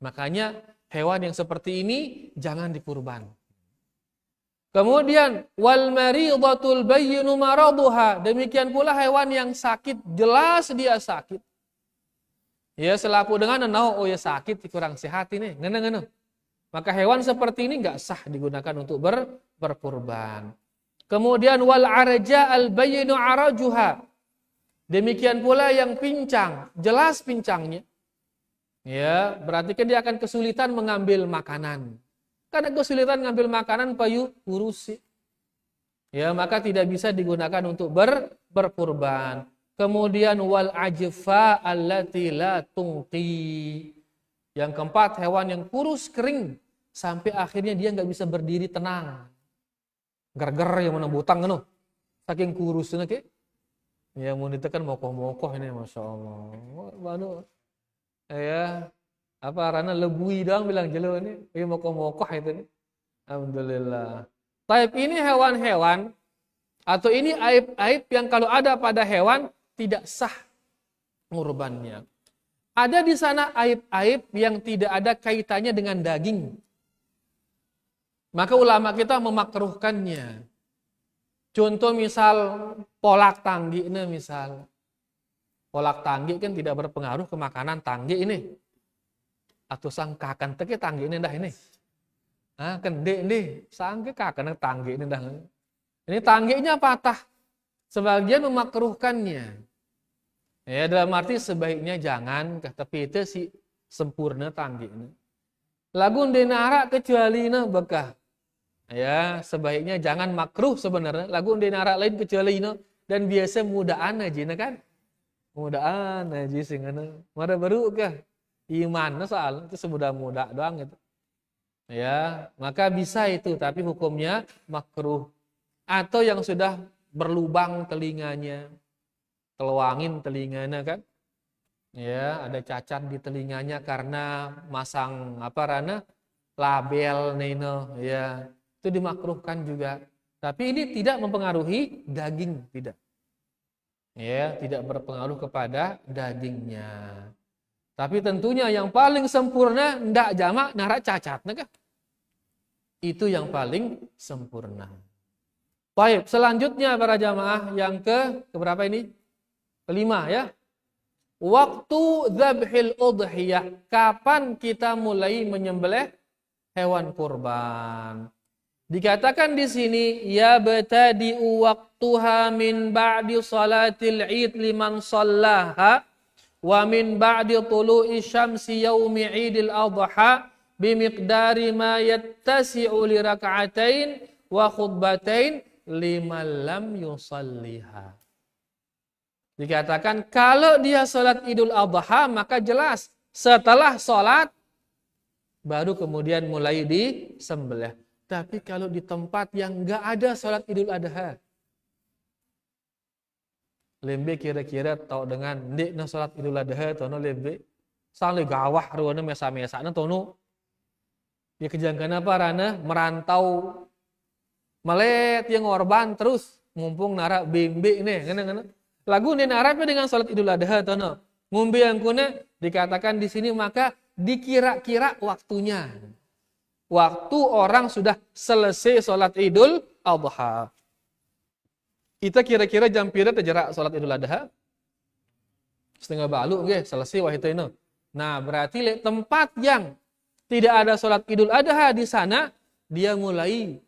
Makanya hewan yang seperti ini jangan dikurban. Kemudian wal maridatul bayyinu maraduha, demikian pula hewan yang sakit, jelas dia sakit. Ya selaku dengan oh ya sakit kurang sehat ini, ngene. Maka hewan seperti ini enggak sah digunakan untuk berkurban. Kemudian wal arja al bayyinu arajuha, demikian pula yang pincang, jelas pincangnya. Ya, berarti kan dia akan kesulitan mengambil makanan. Karena kesulitan mengambil makanan payu kurus. Ya, maka tidak bisa digunakan untuk berkurban. Kemudian wal ajfa allati la tungqi. Yang keempat, hewan yang kurus kering sampai akhirnya dia nggak bisa berdiri tenang. Ger-ger yang mana butang ngono. Saking kurusnya ke. Ya mun itu kan mokoh-mokoh ini Masya Allah. Baru ya apa karena lebui doang bilang jelo ini. Ini mokoh-mokoh itu nih. Alhamdulillah. Taib ini hewan-hewan atau ini aib-aib yang kalau ada pada hewan tidak sah ngurbannya. ada di sana aib-aib yang tidak ada kaitannya dengan daging. Maka ulama kita memakruhkannya. Contoh misal polak tanggi ini misal. Polak tanggi kan tidak berpengaruh ke makanan tanggi ini. Atau sang kakan teki tanggi ini dah ini. Ah, kende ini, sangke kakan tanggi ini dah. Ini tangginya patah. Sebagian memakruhkannya. Ya, dalam arti sebaiknya jangan, tapi itu si sempurna tanggi ini. Lagu denara kecuali ini bekah. Ya, sebaiknya jangan makruh sebenarnya. Lagu denara lain kecuali ini. Dan biasa mudaan aja kan. Mudaan aja singana. Mara baru kah? Iman soal itu semudah-mudah doang gitu. Ya, maka bisa itu tapi hukumnya makruh. Atau yang sudah berlubang telinganya, teluangin telinganya kan? Ya, ada cacat di telinganya karena masang label nino, ya. Itu dimakruhkan juga. Tapi ini tidak mempengaruhi daging, tidak. Ya, tidak berpengaruh kepada dagingnya. Tapi tentunya yang paling sempurna ndak jamak narak cacat, kan? Itu yang paling sempurna. Baik, selanjutnya para jamaah yang keberapa ini? Kelima ya. Waktu dzabhil udhiyah. Kapan kita mulai menyembelih hewan kurban? Dikatakan di sini ya batadi'u waqtuha min ba'di salatil id liman shallaha wa min ba'di tulu'i syamsi yaumi idil adha bimiqdari ma yattasi'u li raka'atain wa khutbatain liman lam yusalliha. Dikatakan kalau dia salat Idul Adha maka jelas setelah salat baru kemudian mulai disembelih. Tapi kalau di tempat yang enggak ada salat Idul Adha, lembe kira-kira tahu dengan ndik na salat Idul Adha tono lembe sale gawah ruana mesa-mesana tono. Dia kejangkan apa rana merantau melet yang korban terus mumpung nara bembe nih ngene-ngene. Lagu nih narapnya dengan salat Idul Adha tono. Ngombe yang kuna dikatakan di sini maka dikira-kira waktunya. Waktu orang sudah selesai salat Idul Adha. Kita kira-kira jam pira terjerak salat Idul Adha? Setengah balu nggih, selesai wah itu ini. Nah, berarti tempat yang tidak ada salat Idul Adha di sana dia mulai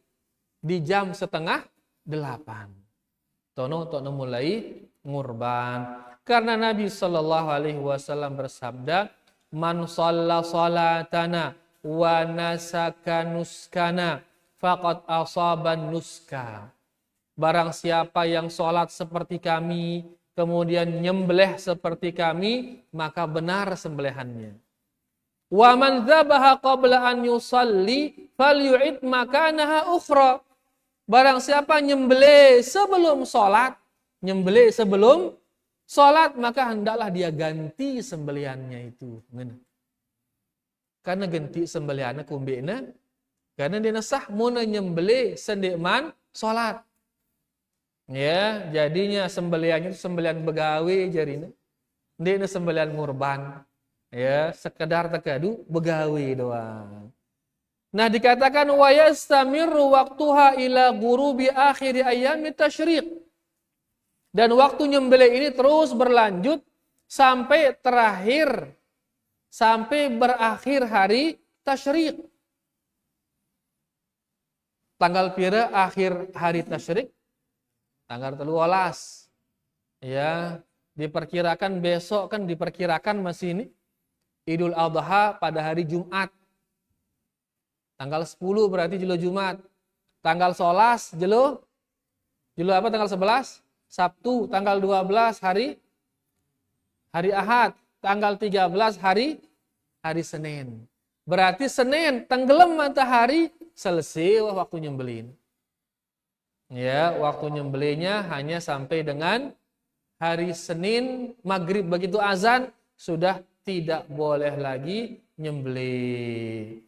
di jam 7:30. Tono mulai ngurban. Karena Nabi Shallallahu Alaihi Wasallam bersabda, "Man shalla salatana wa nasaka nuskana, faqad asaban nuska." Barang siapa yang sholat seperti kami, kemudian nyembelih seperti kami, maka benar sembelihannya. Wa man dzabaha qabla an yusalli falyu'id makanaha ukhra. Barang siapa nyembelih sebelum sholat, maka hendaklah dia ganti sembelihannya itu. Karena ganti sembelihannya kumbena, karena dia sah mau nyembelih sendekman sholat. Ya, jadinya sembelihannya itu sembelihan begawi jarina. Dia sembelihan ngurban. Ya, sekedar tekadu begawi doang. Nah, dikatakan wa yastamirru waqtuha ila ghurubi akhir ayyamit tasyriq. Dan waktu nyembelih ini terus berlanjut sampai berakhir hari tasyriq. Tanggal pira akhir hari tasyriq? Tanggal 13. Ya, diperkirakan besok kan diperkirakan masih ini Idul Adha pada hari Jumat. Tanggal 10 berarti jelo Jumat. Tanggal 11 jelo apa tanggal 11? Sabtu. Tanggal 12 hari Ahad. Tanggal 13 hari Senin. Berarti Senin tenggelam matahari selesai waktu nyembelih. Ya, waktu nyembelihnya hanya sampai dengan hari Senin maghrib, begitu azan sudah tidak boleh lagi nyembelih.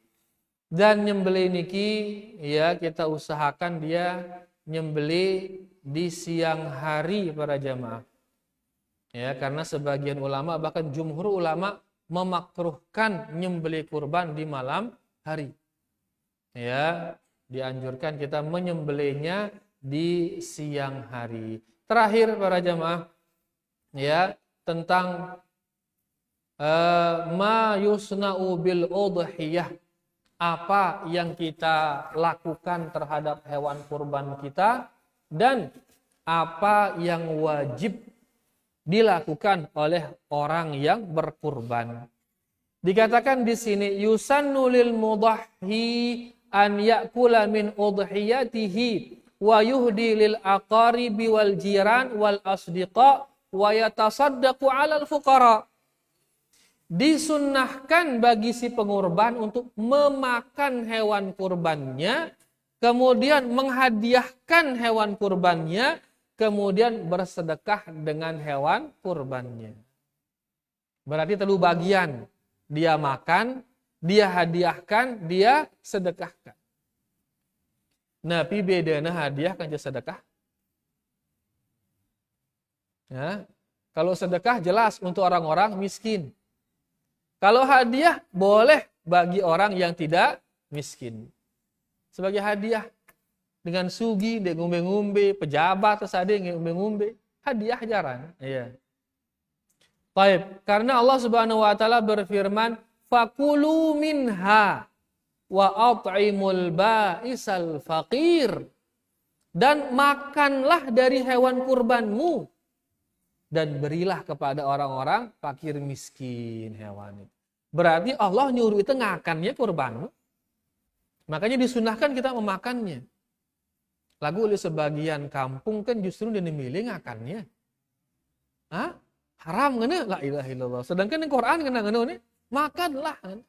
Dan nyembelih niki ya kita usahakan dia nyembelih di siang hari para jamaah. Ya, karena sebagian ulama bahkan jumhur ulama memakruhkan nyembelih kurban di malam hari. Ya, dianjurkan kita menyembelihnya di siang hari. Terakhir para jamaah, ya, tentang ma yusna'u bil udhiyah, apa yang kita lakukan terhadap hewan kurban kita dan apa yang wajib dilakukan oleh orang yang berkurban. Dikatakan di sini yusannu lil mudahhi an ya'kula min udhiyatihi wa yuhdi lil aqaribi wal jiran wal asdiqa wa yatasaddaqu 'alal fuqara. Disunnahkan bagi si pengurban untuk memakan hewan kurbannya, kemudian menghadiahkan hewan kurbannya, kemudian bersedekah dengan hewan kurbannya. Berarti telu bagian. Dia makan, dia hadiahkan, dia sedekahkan. Nabi bedana hadiah kan sedekah. Ya. Kalau sedekah jelas untuk orang-orang miskin. Kalau hadiah boleh bagi orang yang tidak miskin. Sebagai hadiah. Dengan sugi, dia ngumbe-ngumbe, pejabat terus ada yang ngumbe-ngumbe. Hadiah jarang. Iya. Baik, karena Allah Subhanahu wa taala berfirman, "Fakulu minha wa at'imul ba'isal faqir." Dan makanlah dari hewan kurbanmu dan berilah kepada orang-orang fakir miskin hewan itu. Berarti Allah nyuruh itu ngakannya kurbanmu. Makanya disunahkan kita memakannya. Lagu oleh sebagian kampung kan justru dia milih ngakannya. Hah? Haram kan? La ilaha illallah. Sedangkan di Quran kan nih makanlah. Kan?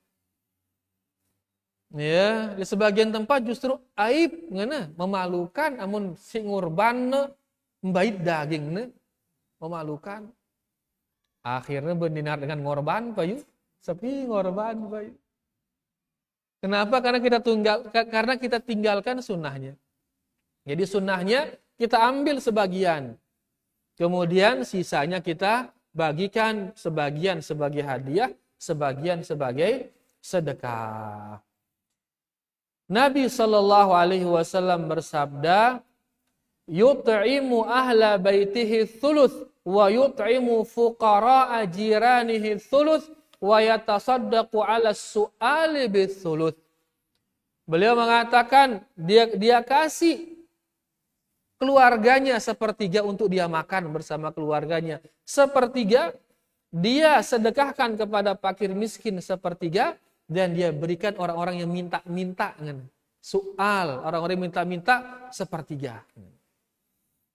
Ya, di sebagian tempat justru aib kan? Memalukan amun si ngurban mbait daging memalukan. Akhirnya berdinar dengan ngorban payu, sepi ngorban payu. Kenapa? Karena kita tinggalkan sunnahnya. Jadi sunnahnya kita ambil sebagian. Kemudian sisanya kita bagikan sebagian sebagai hadiah, sebagian sebagai sedekah. Nabi SAW bersabda, yut'imu ahla baitihi thuluth wa yut'imu fuqara'a jiranihi thuluth wa yatasaddaqu 'ala su'ali bithuluth. Beliau mengatakan dia kasih keluarganya sepertiga untuk dia makan bersama keluarganya. Sepertiga dia sedekahkan kepada fakir miskin sepertiga dan dia berikan orang-orang yang minta-minta. Soal orang-orang yang minta-minta sepertiga.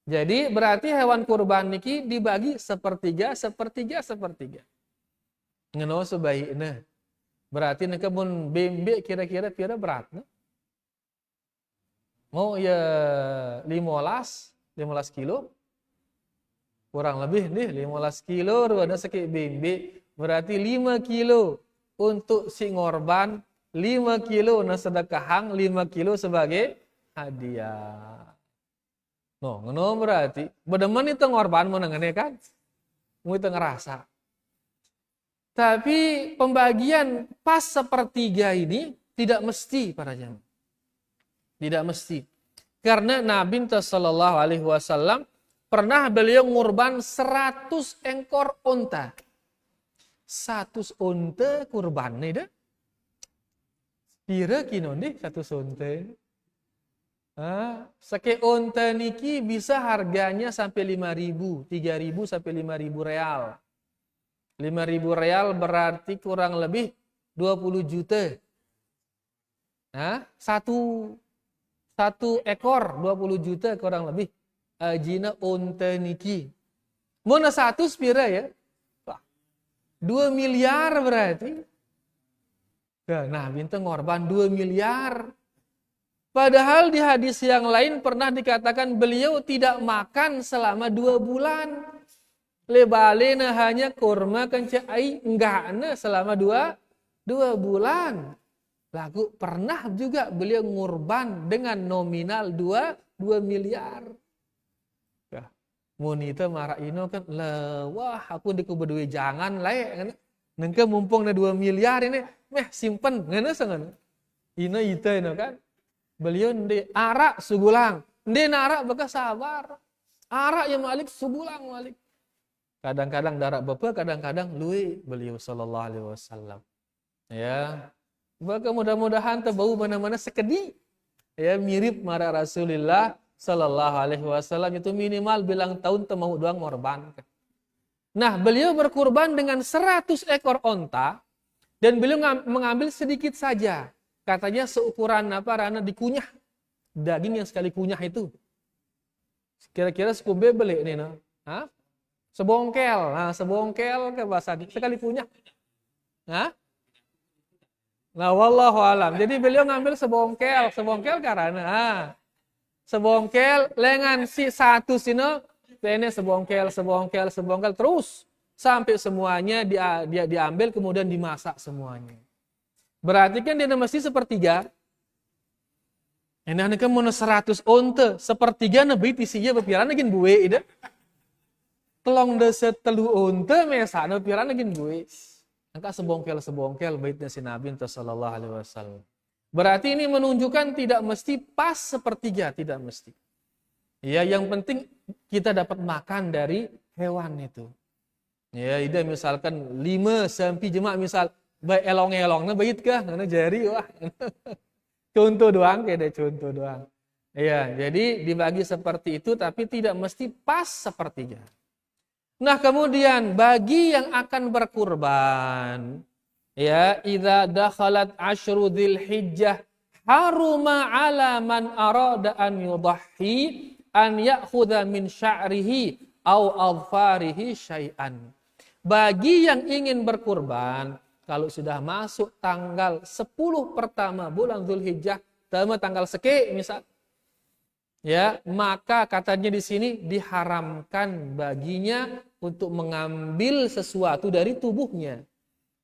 Jadi berarti hewan kurban niki dibagi sepertiga. Ngeno sebaiknya. Berarti nek mun bembe kira-kira pira beratna? Mau ya 15 kilo. Kurang lebih nih 15 kilo ruana sakit bembe. Berarti 5 kilo untuk si ngorban, 5 kilo na sedekahang, 5 kilo sebagai hadiah. No, ngono berarti bedemen itu ngorban mau nangane kan? Mau itu ngerasa. Tapi pembagian pas sepertiga ini tidak mesti para jamaah. Tidak mesti. Karena Nabi sallallahu alaihi wasallam pernah beliau ngurban 100 ekor unta. 100 unta kurban nih dah. Pira kino nih 100 unta? Sake unta niki bisa harganya sampai 5.000, 3.000 sampai 5.000 real. 5.000 real berarti kurang lebih 20 juta. Satu ekor 20 juta kurang lebih. Ajina unta niki. Mana 100 pira ya? 2 miliar berarti. Nah, bintang ngorban 2 miliar. Padahal di hadis yang lain pernah dikatakan beliau tidak makan selama 2 bulan. Lebalena hanya kurma kencai enggakna selama 2 bulan. Lalu pernah juga beliau ngurban dengan nominal 2 miliar. Ya, munita marah ino kan, wah aku dikubedui jangan layak kan. Nengke mumpung na 2 miliar ini, simpen, ngana sangan. Ina ita ina kan. Beliau di arak sugulang. Di narak bekas sabar. Arak yang malik sugulang malik. Kadang-kadang darak bapak, kadang-kadang lui beliau sallallahu alaihi wasallam. Ya. Maka mudah-mudahan terbau mana-mana sekedi. Ya, mirip marah Rasulullah sallallahu alaihi wasallam itu minimal bilang tahun temau doang ngorban. Nah, beliau berkurban dengan 100 ekor onta dan beliau mengambil sedikit saja. Katanya seukuran rana dikunyah. Daging yang sekali kunyah itu. Kira-kira sekumbe beli ini, no? Hah? Sebongkel. Nah, sebongkel ke bahasa sekali kunyah. Hah? Nah, wallahu alam. Jadi beliau ngambil sebongkel karena sebongkel lengan si satu sini ini sebongkel terus sampai semuanya dia diambil kemudian dimasak semuanya. Berarti kan dia mesti sepertiga. Ini kan mau 100 onte, sepertiga nabi tisinya bepiran lagi buwe ide. Telong deset telu onte mesa bepiran lagi buwe. Angka sebongkel baitnya si Nabi sallallahu alaihi wasallam. Berarti ini menunjukkan tidak mesti pas sepertiga, tidak mesti. Ya, yang penting kita dapat makan dari hewan itu. Ya, ide misalkan 5 sampai jemaah misal baik elong-elongnya bait kah? Karena jari wah. Contoh doang contoh doang. Ya, jadi dibagi seperti itu tapi tidak mesti pas sepertiga. Nah, kemudian bagi yang akan berkurban, ya, idza dakhalat asyru dzilhijjah haruma 'ala man arada an yudahhi an ya'khudha min sya'rihi au adfarihi syai'an. Bagi yang ingin berkurban, kalau sudah masuk tanggal 10 pertama bulan Dzulhijjah, tanggal seke misal, ya, maka katanya di sini diharamkan baginya untuk mengambil sesuatu dari tubuhnya.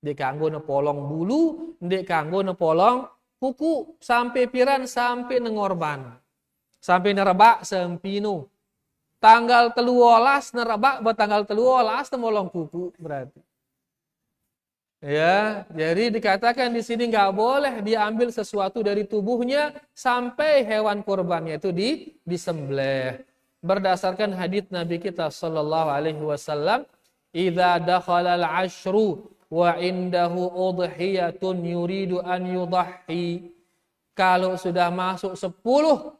Dek kanggo nepolong bulu, dek kanggo nepolong kuku, sampai piran sampai nengorban. Sampai nerebak sempinu. Tanggal 13 nerebak tanggal 13 nemolong kuku berarti. Ya, jadi dikatakan di sini nggak boleh diambil sesuatu dari tubuhnya sampai hewan kurbannya itu disembelih. Berdasarkan hadits Nabi kita sallallahu alaihi wasallam, "Idza dakhala al-'ashru wa 'indahu udhiyatun yuridu an yudahhi." Kalau sudah masuk 10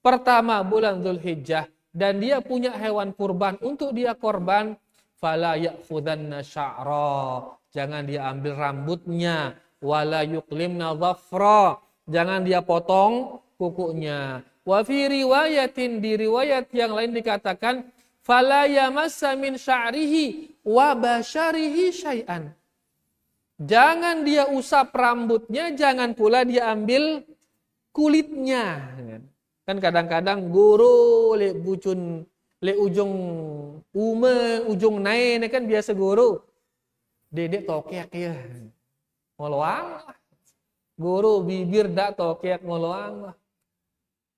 pertama bulan Dzulhijjah dan dia punya hewan kurban untuk dia korban, fala ya'khudanna sya'ra. Jangan dia ambil rambutnya, wala yuqlimna dhafra, jangan dia potong kukunya. Wa fi riwayatin, di riwayat yang lain dikatakan fala yamassa min sya'rihi wa basyarihi syai'an. Jangan dia usap rambutnya, jangan pula dia ambil kulitnya. Kan kadang-kadang guru le bucun le ujung ujung naik kan biasa guru. Dedek tokek ya. Ngoloang lah. Guru bibir dak tokek ngoloang lah.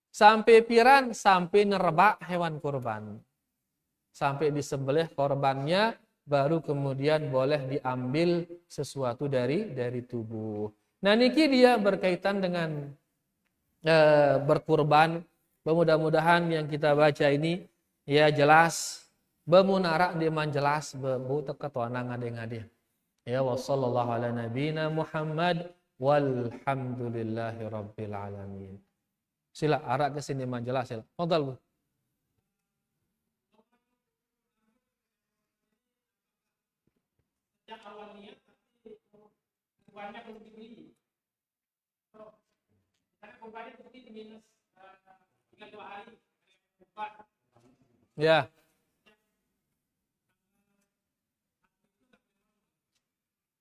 Sampai piran, sampai nerebak hewan kurban. Sampai disembelih korbannya, baru kemudian boleh diambil sesuatu dari tubuh. Nah, niki dia berkaitan dengan berkurban. Mudah-mudahan yang kita baca ini ya jelas. Bemunarak dia jelas. Bu teka tuanang ngade-ngade. Ya wa sallallahu ala nabiyina Muhammad walhamdulillahi rabbil alamin. Sila arak ke sini jelas sila. Fadhal Bu. Yang awalnya banyak belum dibeli. Karena kembali seperti minus tinggal 2 hari. Ya.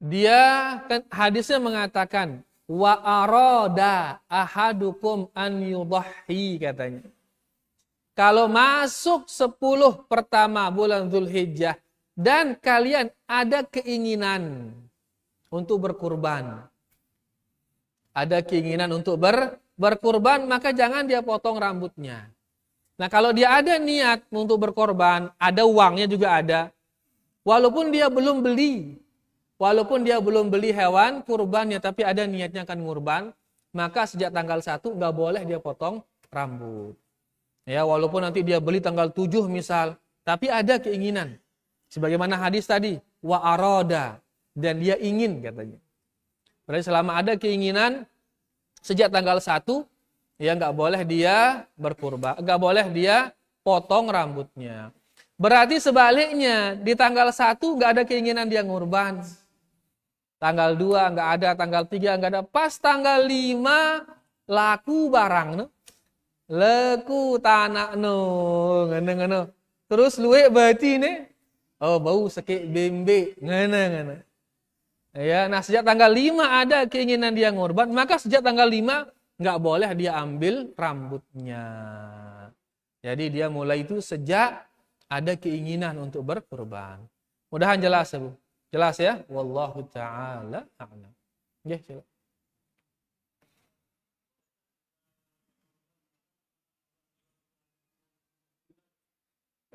Dia kan hadisnya mengatakan wa arada ahadukum an yudahhi katanya. Kalau masuk 10 pertama bulan Dzulhijjah dan kalian ada keinginan untuk berkurban. Ada keinginan untuk berkurban, maka jangan dia potong rambutnya. Nah, kalau dia ada niat untuk berkorban, ada uangnya juga ada. Walaupun dia belum beli, walaupun dia belum beli hewan kurbannya, tapi ada niatnya akan ngurban, maka sejak tanggal 1 nggak boleh dia potong rambut. Ya, walaupun nanti dia beli tanggal 7 misal, tapi ada keinginan. Sebagaimana hadis tadi, wa aroda, dan dia ingin katanya. Berarti selama ada keinginan, sejak tanggal 1, ya nggak boleh dia berkurban, nggak boleh dia potong rambutnya. Berarti sebaliknya, di tanggal 1 nggak ada keinginan dia ngurban. Tanggal 2 nggak ada, tanggal 3 nggak ada. Pas tanggal 5 laku barang no. Leku tanah no, ngene. Terus luwe berarti nih, oh bau sakit bembe, ngene. Ya, nah sejak tanggal 5 ada keinginan dia ngurban, maka sejak tanggal 5 nggak boleh dia ambil rambutnya. Jadi dia mulai itu sejak ada keinginan untuk berkurban. Mudahan jelas ya, Bu. Jelas ya? Wallahu ta'ala a'lam. Ya, silakan.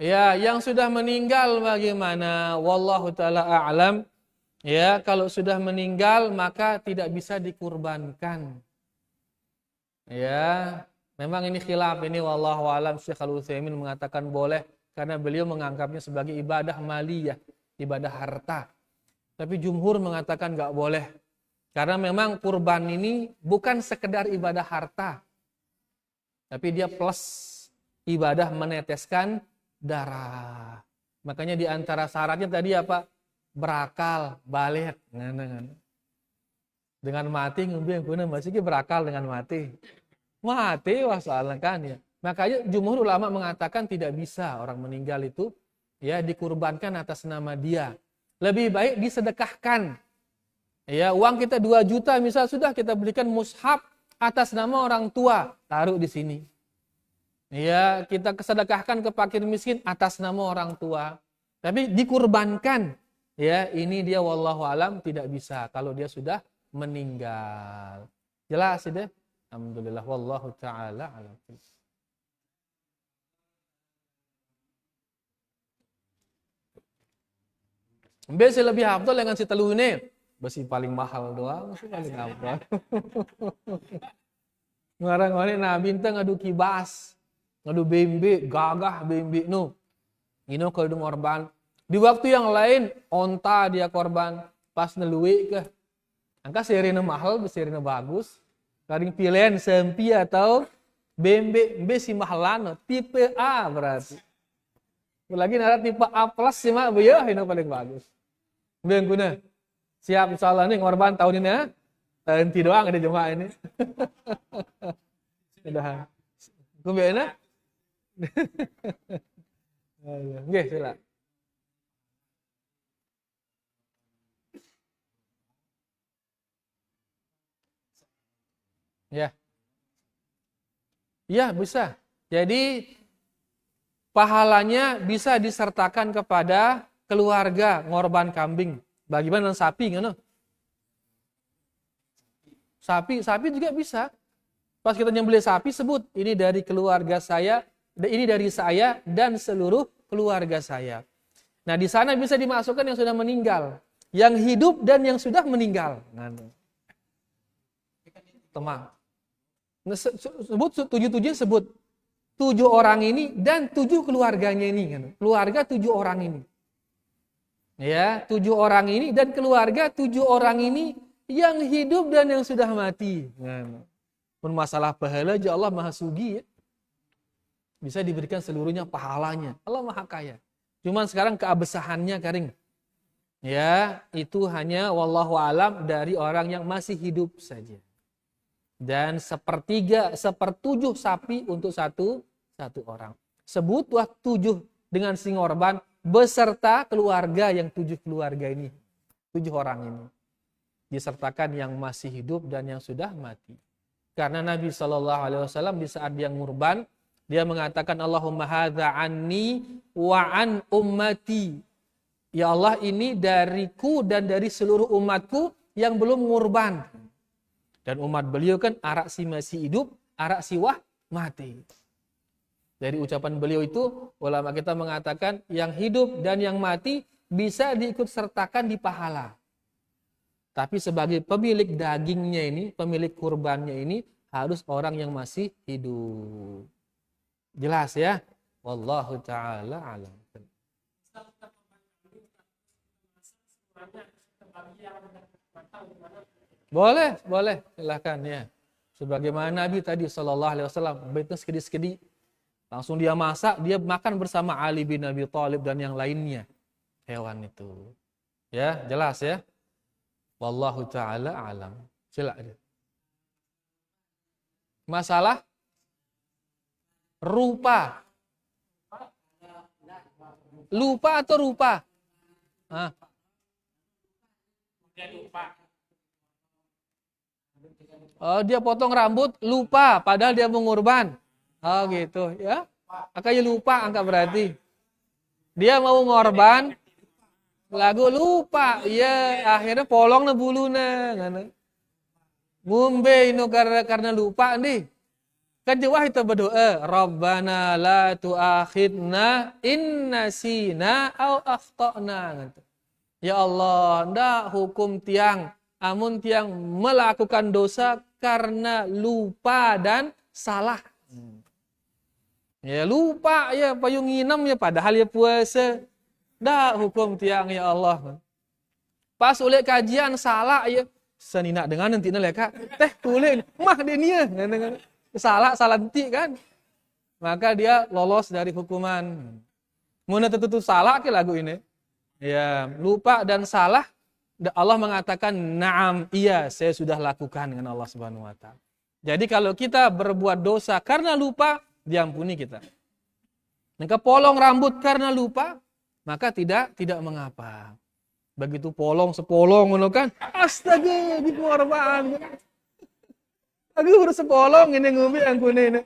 Ya, yang sudah meninggal bagaimana? Wallahu ta'ala a'lam. Ya, kalau sudah meninggal maka tidak bisa dikurbankan. Ya, memang ini khilaf ini wallahu a'lam. Syekh Al-Utsaimin mengatakan boleh karena beliau menganggapnya sebagai ibadah maliyah, ibadah harta. Tapi jumhur mengatakan enggak boleh. Karena memang kurban ini bukan sekedar ibadah harta. Tapi dia plus ibadah meneteskan darah. Makanya di antara syaratnya tadi apa? Berakal, balik. Dengan mati ngombe guna masih berakal dengan mati. Mati wah soalnya kan ya. Makanya jumhur ulama mengatakan tidak bisa orang meninggal itu ya dikurbankan atas nama dia. Lebih baik disedekahkan. Ya, uang kita 2 juta misal sudah kita belikan mushaf atas nama orang tua, taruh di sini. Ya, kita kesedekahkan ke fakir miskin atas nama orang tua. Tapi dikurbankan, ya ini dia wallahu alam tidak bisa kalau dia sudah meninggal. Jelas itu? Alhamdulillah wallahu taala alam. Besi lebih hafal dengan si telu ini. Besi paling mahal doang, sih paling hafal. Ngarang-ngarang nah bintang ngadu kibas. Ngadu bembe, gagah bembe no. Ino kalau korban. Di waktu yang lain, onta dia korban. Pas neluwi ke. Angka serina mahal, serina bagus. Karing pilihan sempi atau bembe. Bembe si mahalan, tipe A berarti. Lagi nara tipe A plus sih mak, ya ini paling bagus. Beng guna. Siap insyaallah nih korban tahun ini ya. Henti doang ada jemaah ini. Udah. Kumbena? Nggih, sila. Ya. Ya, bisa. Jadi pahalanya bisa disertakan kepada keluarga ngorban kambing. Bagaimana sapi ngono? Sapi juga bisa. Pas kita nyembelih sapi sebut ini dari keluarga saya, ini dari saya dan seluruh keluarga saya. Nah, di sana bisa dimasukkan yang sudah meninggal, yang hidup dan yang sudah meninggal. Temang. Nah, sebut 7 sebut 7 orang ini dan 7 keluarganya ini. Keluarga 7 orang ini. Ya, 7 orang ini dan keluarga 7 orang ini yang hidup dan yang sudah mati. Pun masalah pahala aja Allah Maha Sugi ya. Bisa diberikan seluruhnya pahalanya. Allah Maha Kaya. Cuman sekarang keabsahannya karing. Ya, itu hanya wallahu alam dari orang yang masih hidup saja. Dan 1/3, 1/7 sapi untuk satu orang. Sebutlah 7 dengan singorban beserta keluarga yang 7 keluarga ini. 7 orang ini. Disertakan yang masih hidup dan yang sudah mati. Karena Nabi SAW di saat dia ngurban, dia mengatakan Allahumma hadza anni wa an ummati. Ya Allah, ini dariku dan dari seluruh umatku yang belum ngurban. Dan umat beliau kan arak si masih hidup, arak si wah mati. Dari ucapan beliau itu, ulama kita mengatakan yang hidup dan yang mati bisa diikut sertakan di pahala. Tapi sebagai pemilik dagingnya ini, pemilik kurbannya ini harus orang yang masih hidup. Jelas ya? Wallahu ta'ala alam. Boleh, boleh, silakan ya. Sebagaimana Nabi tadi sallallahu alaihi wasallam, begitu sekedi-sekedi langsung dia masak, dia makan bersama Ali bin Abi Thalib dan yang lainnya. Hewan itu. Ya, jelas ya. Wallahu taala alam. Silakan. Masalah rupa. Lupa atau rupa? Hah? Oh, dia potong rambut lupa padahal dia mengurban. Oh gitu ya. Makanya lupa angka berarti. Dia mau ngorban lagu lupa. Iya, akhirnya polong na buluna ngana. Ngumbe inu karena lupa nih. Kan jawah itu berdoa, Rabbana la tu'akhidna in nasina au akhtana. Ya Allah, ndak hukum tiang, amun tiang melakukan dosa karena lupa dan salah. Ya lupa ya payung nginam ya padahal ya puasa. Ndak hukum tiang ya Allah. Pas oleh kajian salah ya senina dengan nanti leka teh tulen mah dia nia salah nanti kan. Maka dia lolos dari hukuman. Mun tentu salah ke lagu ini. Ya, lupa dan salah Allah mengatakan na'am, iya saya sudah lakukan dengan Allah Subhanahu wa taala. Jadi kalau kita berbuat dosa karena lupa, diampuni kita. Maka polong rambut karena lupa, maka tidak mengapa. Begitu polong sepolong ngono kan, astaga di korban. Aku harus sepolong ini ngumi yang kuning ini.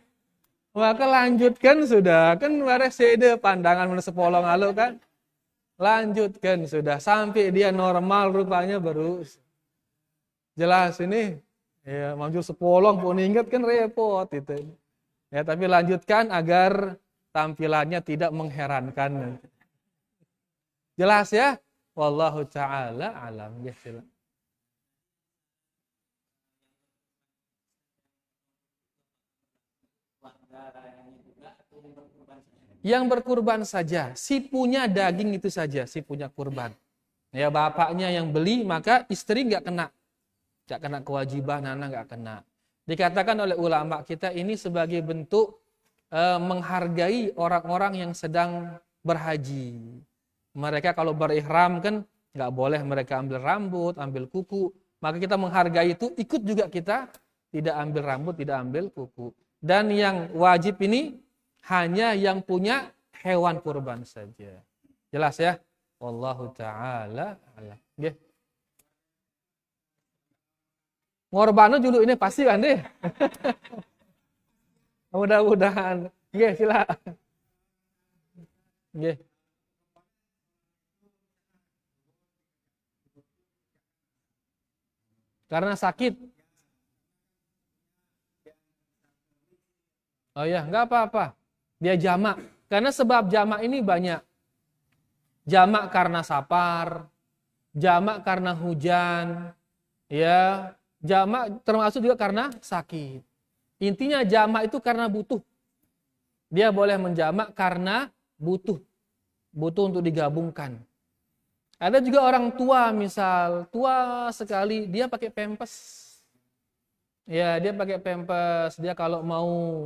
Maka lanjutkan sudah, kan waras sede pandangan mana sepolong alo kan. Lanjutkan sudah sampai dia normal rupanya baru jelas ini ya maju sepolong pun ingat kan repot itu ya tapi lanjutkan agar tampilannya tidak mengherankan jelas ya wallahu taala alam ya silakan. Yang berkurban saja, si punya daging itu saja, si punya kurban. Ya bapaknya yang beli, maka istri nggak kena kewajiban, anak nggak kena. Dikatakan oleh ulama kita ini sebagai bentuk menghargai orang-orang yang sedang berhaji. Mereka kalau berihram kan nggak boleh mereka ambil rambut, ambil kuku. Maka kita menghargai itu, ikut juga kita tidak ambil rambut, tidak ambil kuku. Dan yang wajib ini hanya yang punya hewan kurban saja. Jelas ya? Wallahu ta'ala alam. Nggih. Ngorbano dulu ini pasti kan deh. Mudah-mudahan. Nggih, silakan. Nggih. Karena sakit. Oh ya, enggak apa-apa. Dia jamak. Karena sebab jamak ini banyak. Jamak karena sapar, jamak karena hujan, ya, jamak termasuk juga karena sakit. Intinya jamak itu karena butuh. Dia boleh menjamak karena butuh. Butuh untuk digabungkan. Ada juga orang tua misal, tua sekali, dia pakai pempes. Ya, dia pakai pempes. Dia kalau mau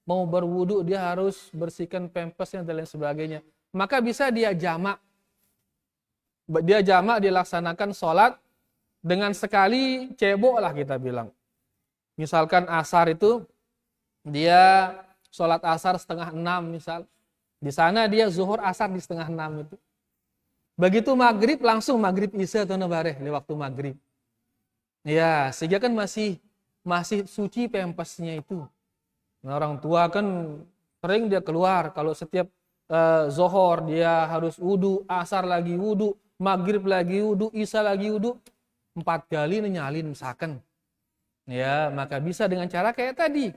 mau berwudu dia harus bersihkan pempesnya dan lain sebagainya. Maka bisa dia jamak. Dia jamak dilaksanakan sholat dengan sekali cebok lah kita bilang. Misalkan asar itu dia sholat asar 5:30 misal. Di sana dia zuhur asar di 5:30 itu. Begitu maghrib langsung maghrib isya atau nabareh di waktu maghrib. Ya, sehingga kan masih suci pempesnya itu. Nah, orang tua kan sering dia keluar kalau setiap zohor dia harus wudu, asar lagi wudu, maghrib lagi wudu, isya lagi wudu, 4 kali nyalin misalkan. Ya, maka bisa dengan cara kayak tadi.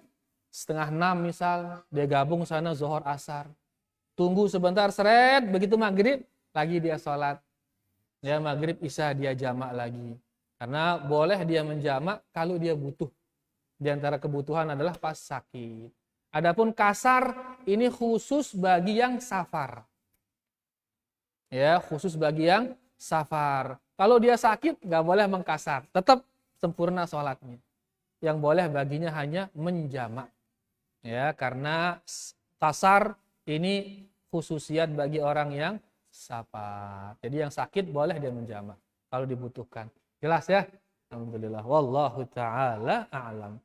5:30 misal, dia gabung sana zohor asar. Tunggu sebentar seret, begitu maghrib lagi dia sholat. Ya, maghrib isya dia jamak lagi. Karena boleh dia menjamak kalau dia butuh. Di antara kebutuhan adalah pas sakit. Adapun kasar ini khusus bagi yang safar. Ya, khusus bagi yang safar. Kalau dia sakit nggak boleh mengkasar, tetap sempurna sholatnya. Yang boleh baginya hanya menjamak. Ya, karena kasar ini khususiat bagi orang yang safar. Jadi yang sakit boleh dia menjamak kalau dibutuhkan. Jelas ya? Alhamdulillah. Wallahu ta'ala a'lam.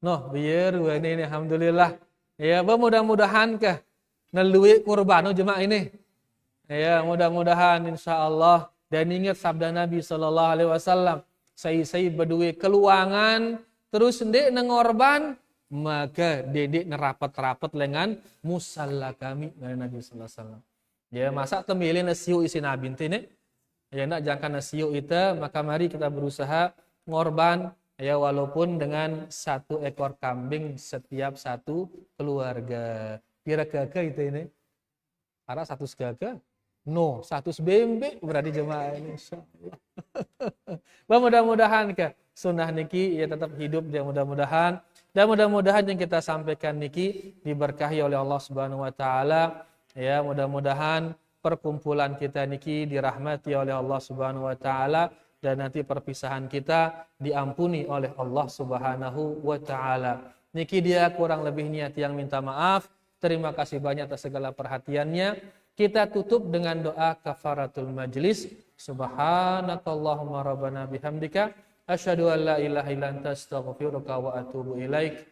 Noh, biar ini alhamdulillah. Ya, mudah-mudahan ke nelui kurban jemaah ini. Ya, mudah-mudahan insyaallah dan ingat sabda Nabi sallallahu alaihi wasallam, saya berdua keluangan terus ndek nengorban maka dedek nerapat-rapat dengan musalla kami dari Nabi sallallahu alaihi wasallam. Ya, masa temilin nasiu isi Nabi ini. Ya, nak jangka nasiu itu, maka mari kita berusaha ngorban ya walaupun dengan 1 ekor kambing setiap satu keluarga. Kira ke itu ini. Karena 1 segaka. No, 100 bembe berarti jemaah ini insyaallah. Mudah-mudahan ke sunnah niki ya tetap hidup ya mudah-mudahan. Dan mudah-mudahan yang kita sampaikan niki diberkahi oleh Allah Subhanahu wa taala. Ya, mudah-mudahan perkumpulan kita niki dirahmati oleh Allah Subhanahu wa taala dan nanti perpisahan kita diampuni oleh Allah Subhanahu wa taala. Niki dia kurang lebih niat yang minta maaf. Terima kasih banyak atas segala perhatiannya. Kita tutup dengan doa kafaratul majlis. Subhanakallahumma rabbana bihamdika asyhadu an la ilaha illa anta astaghfiruka wa atubu ilaik.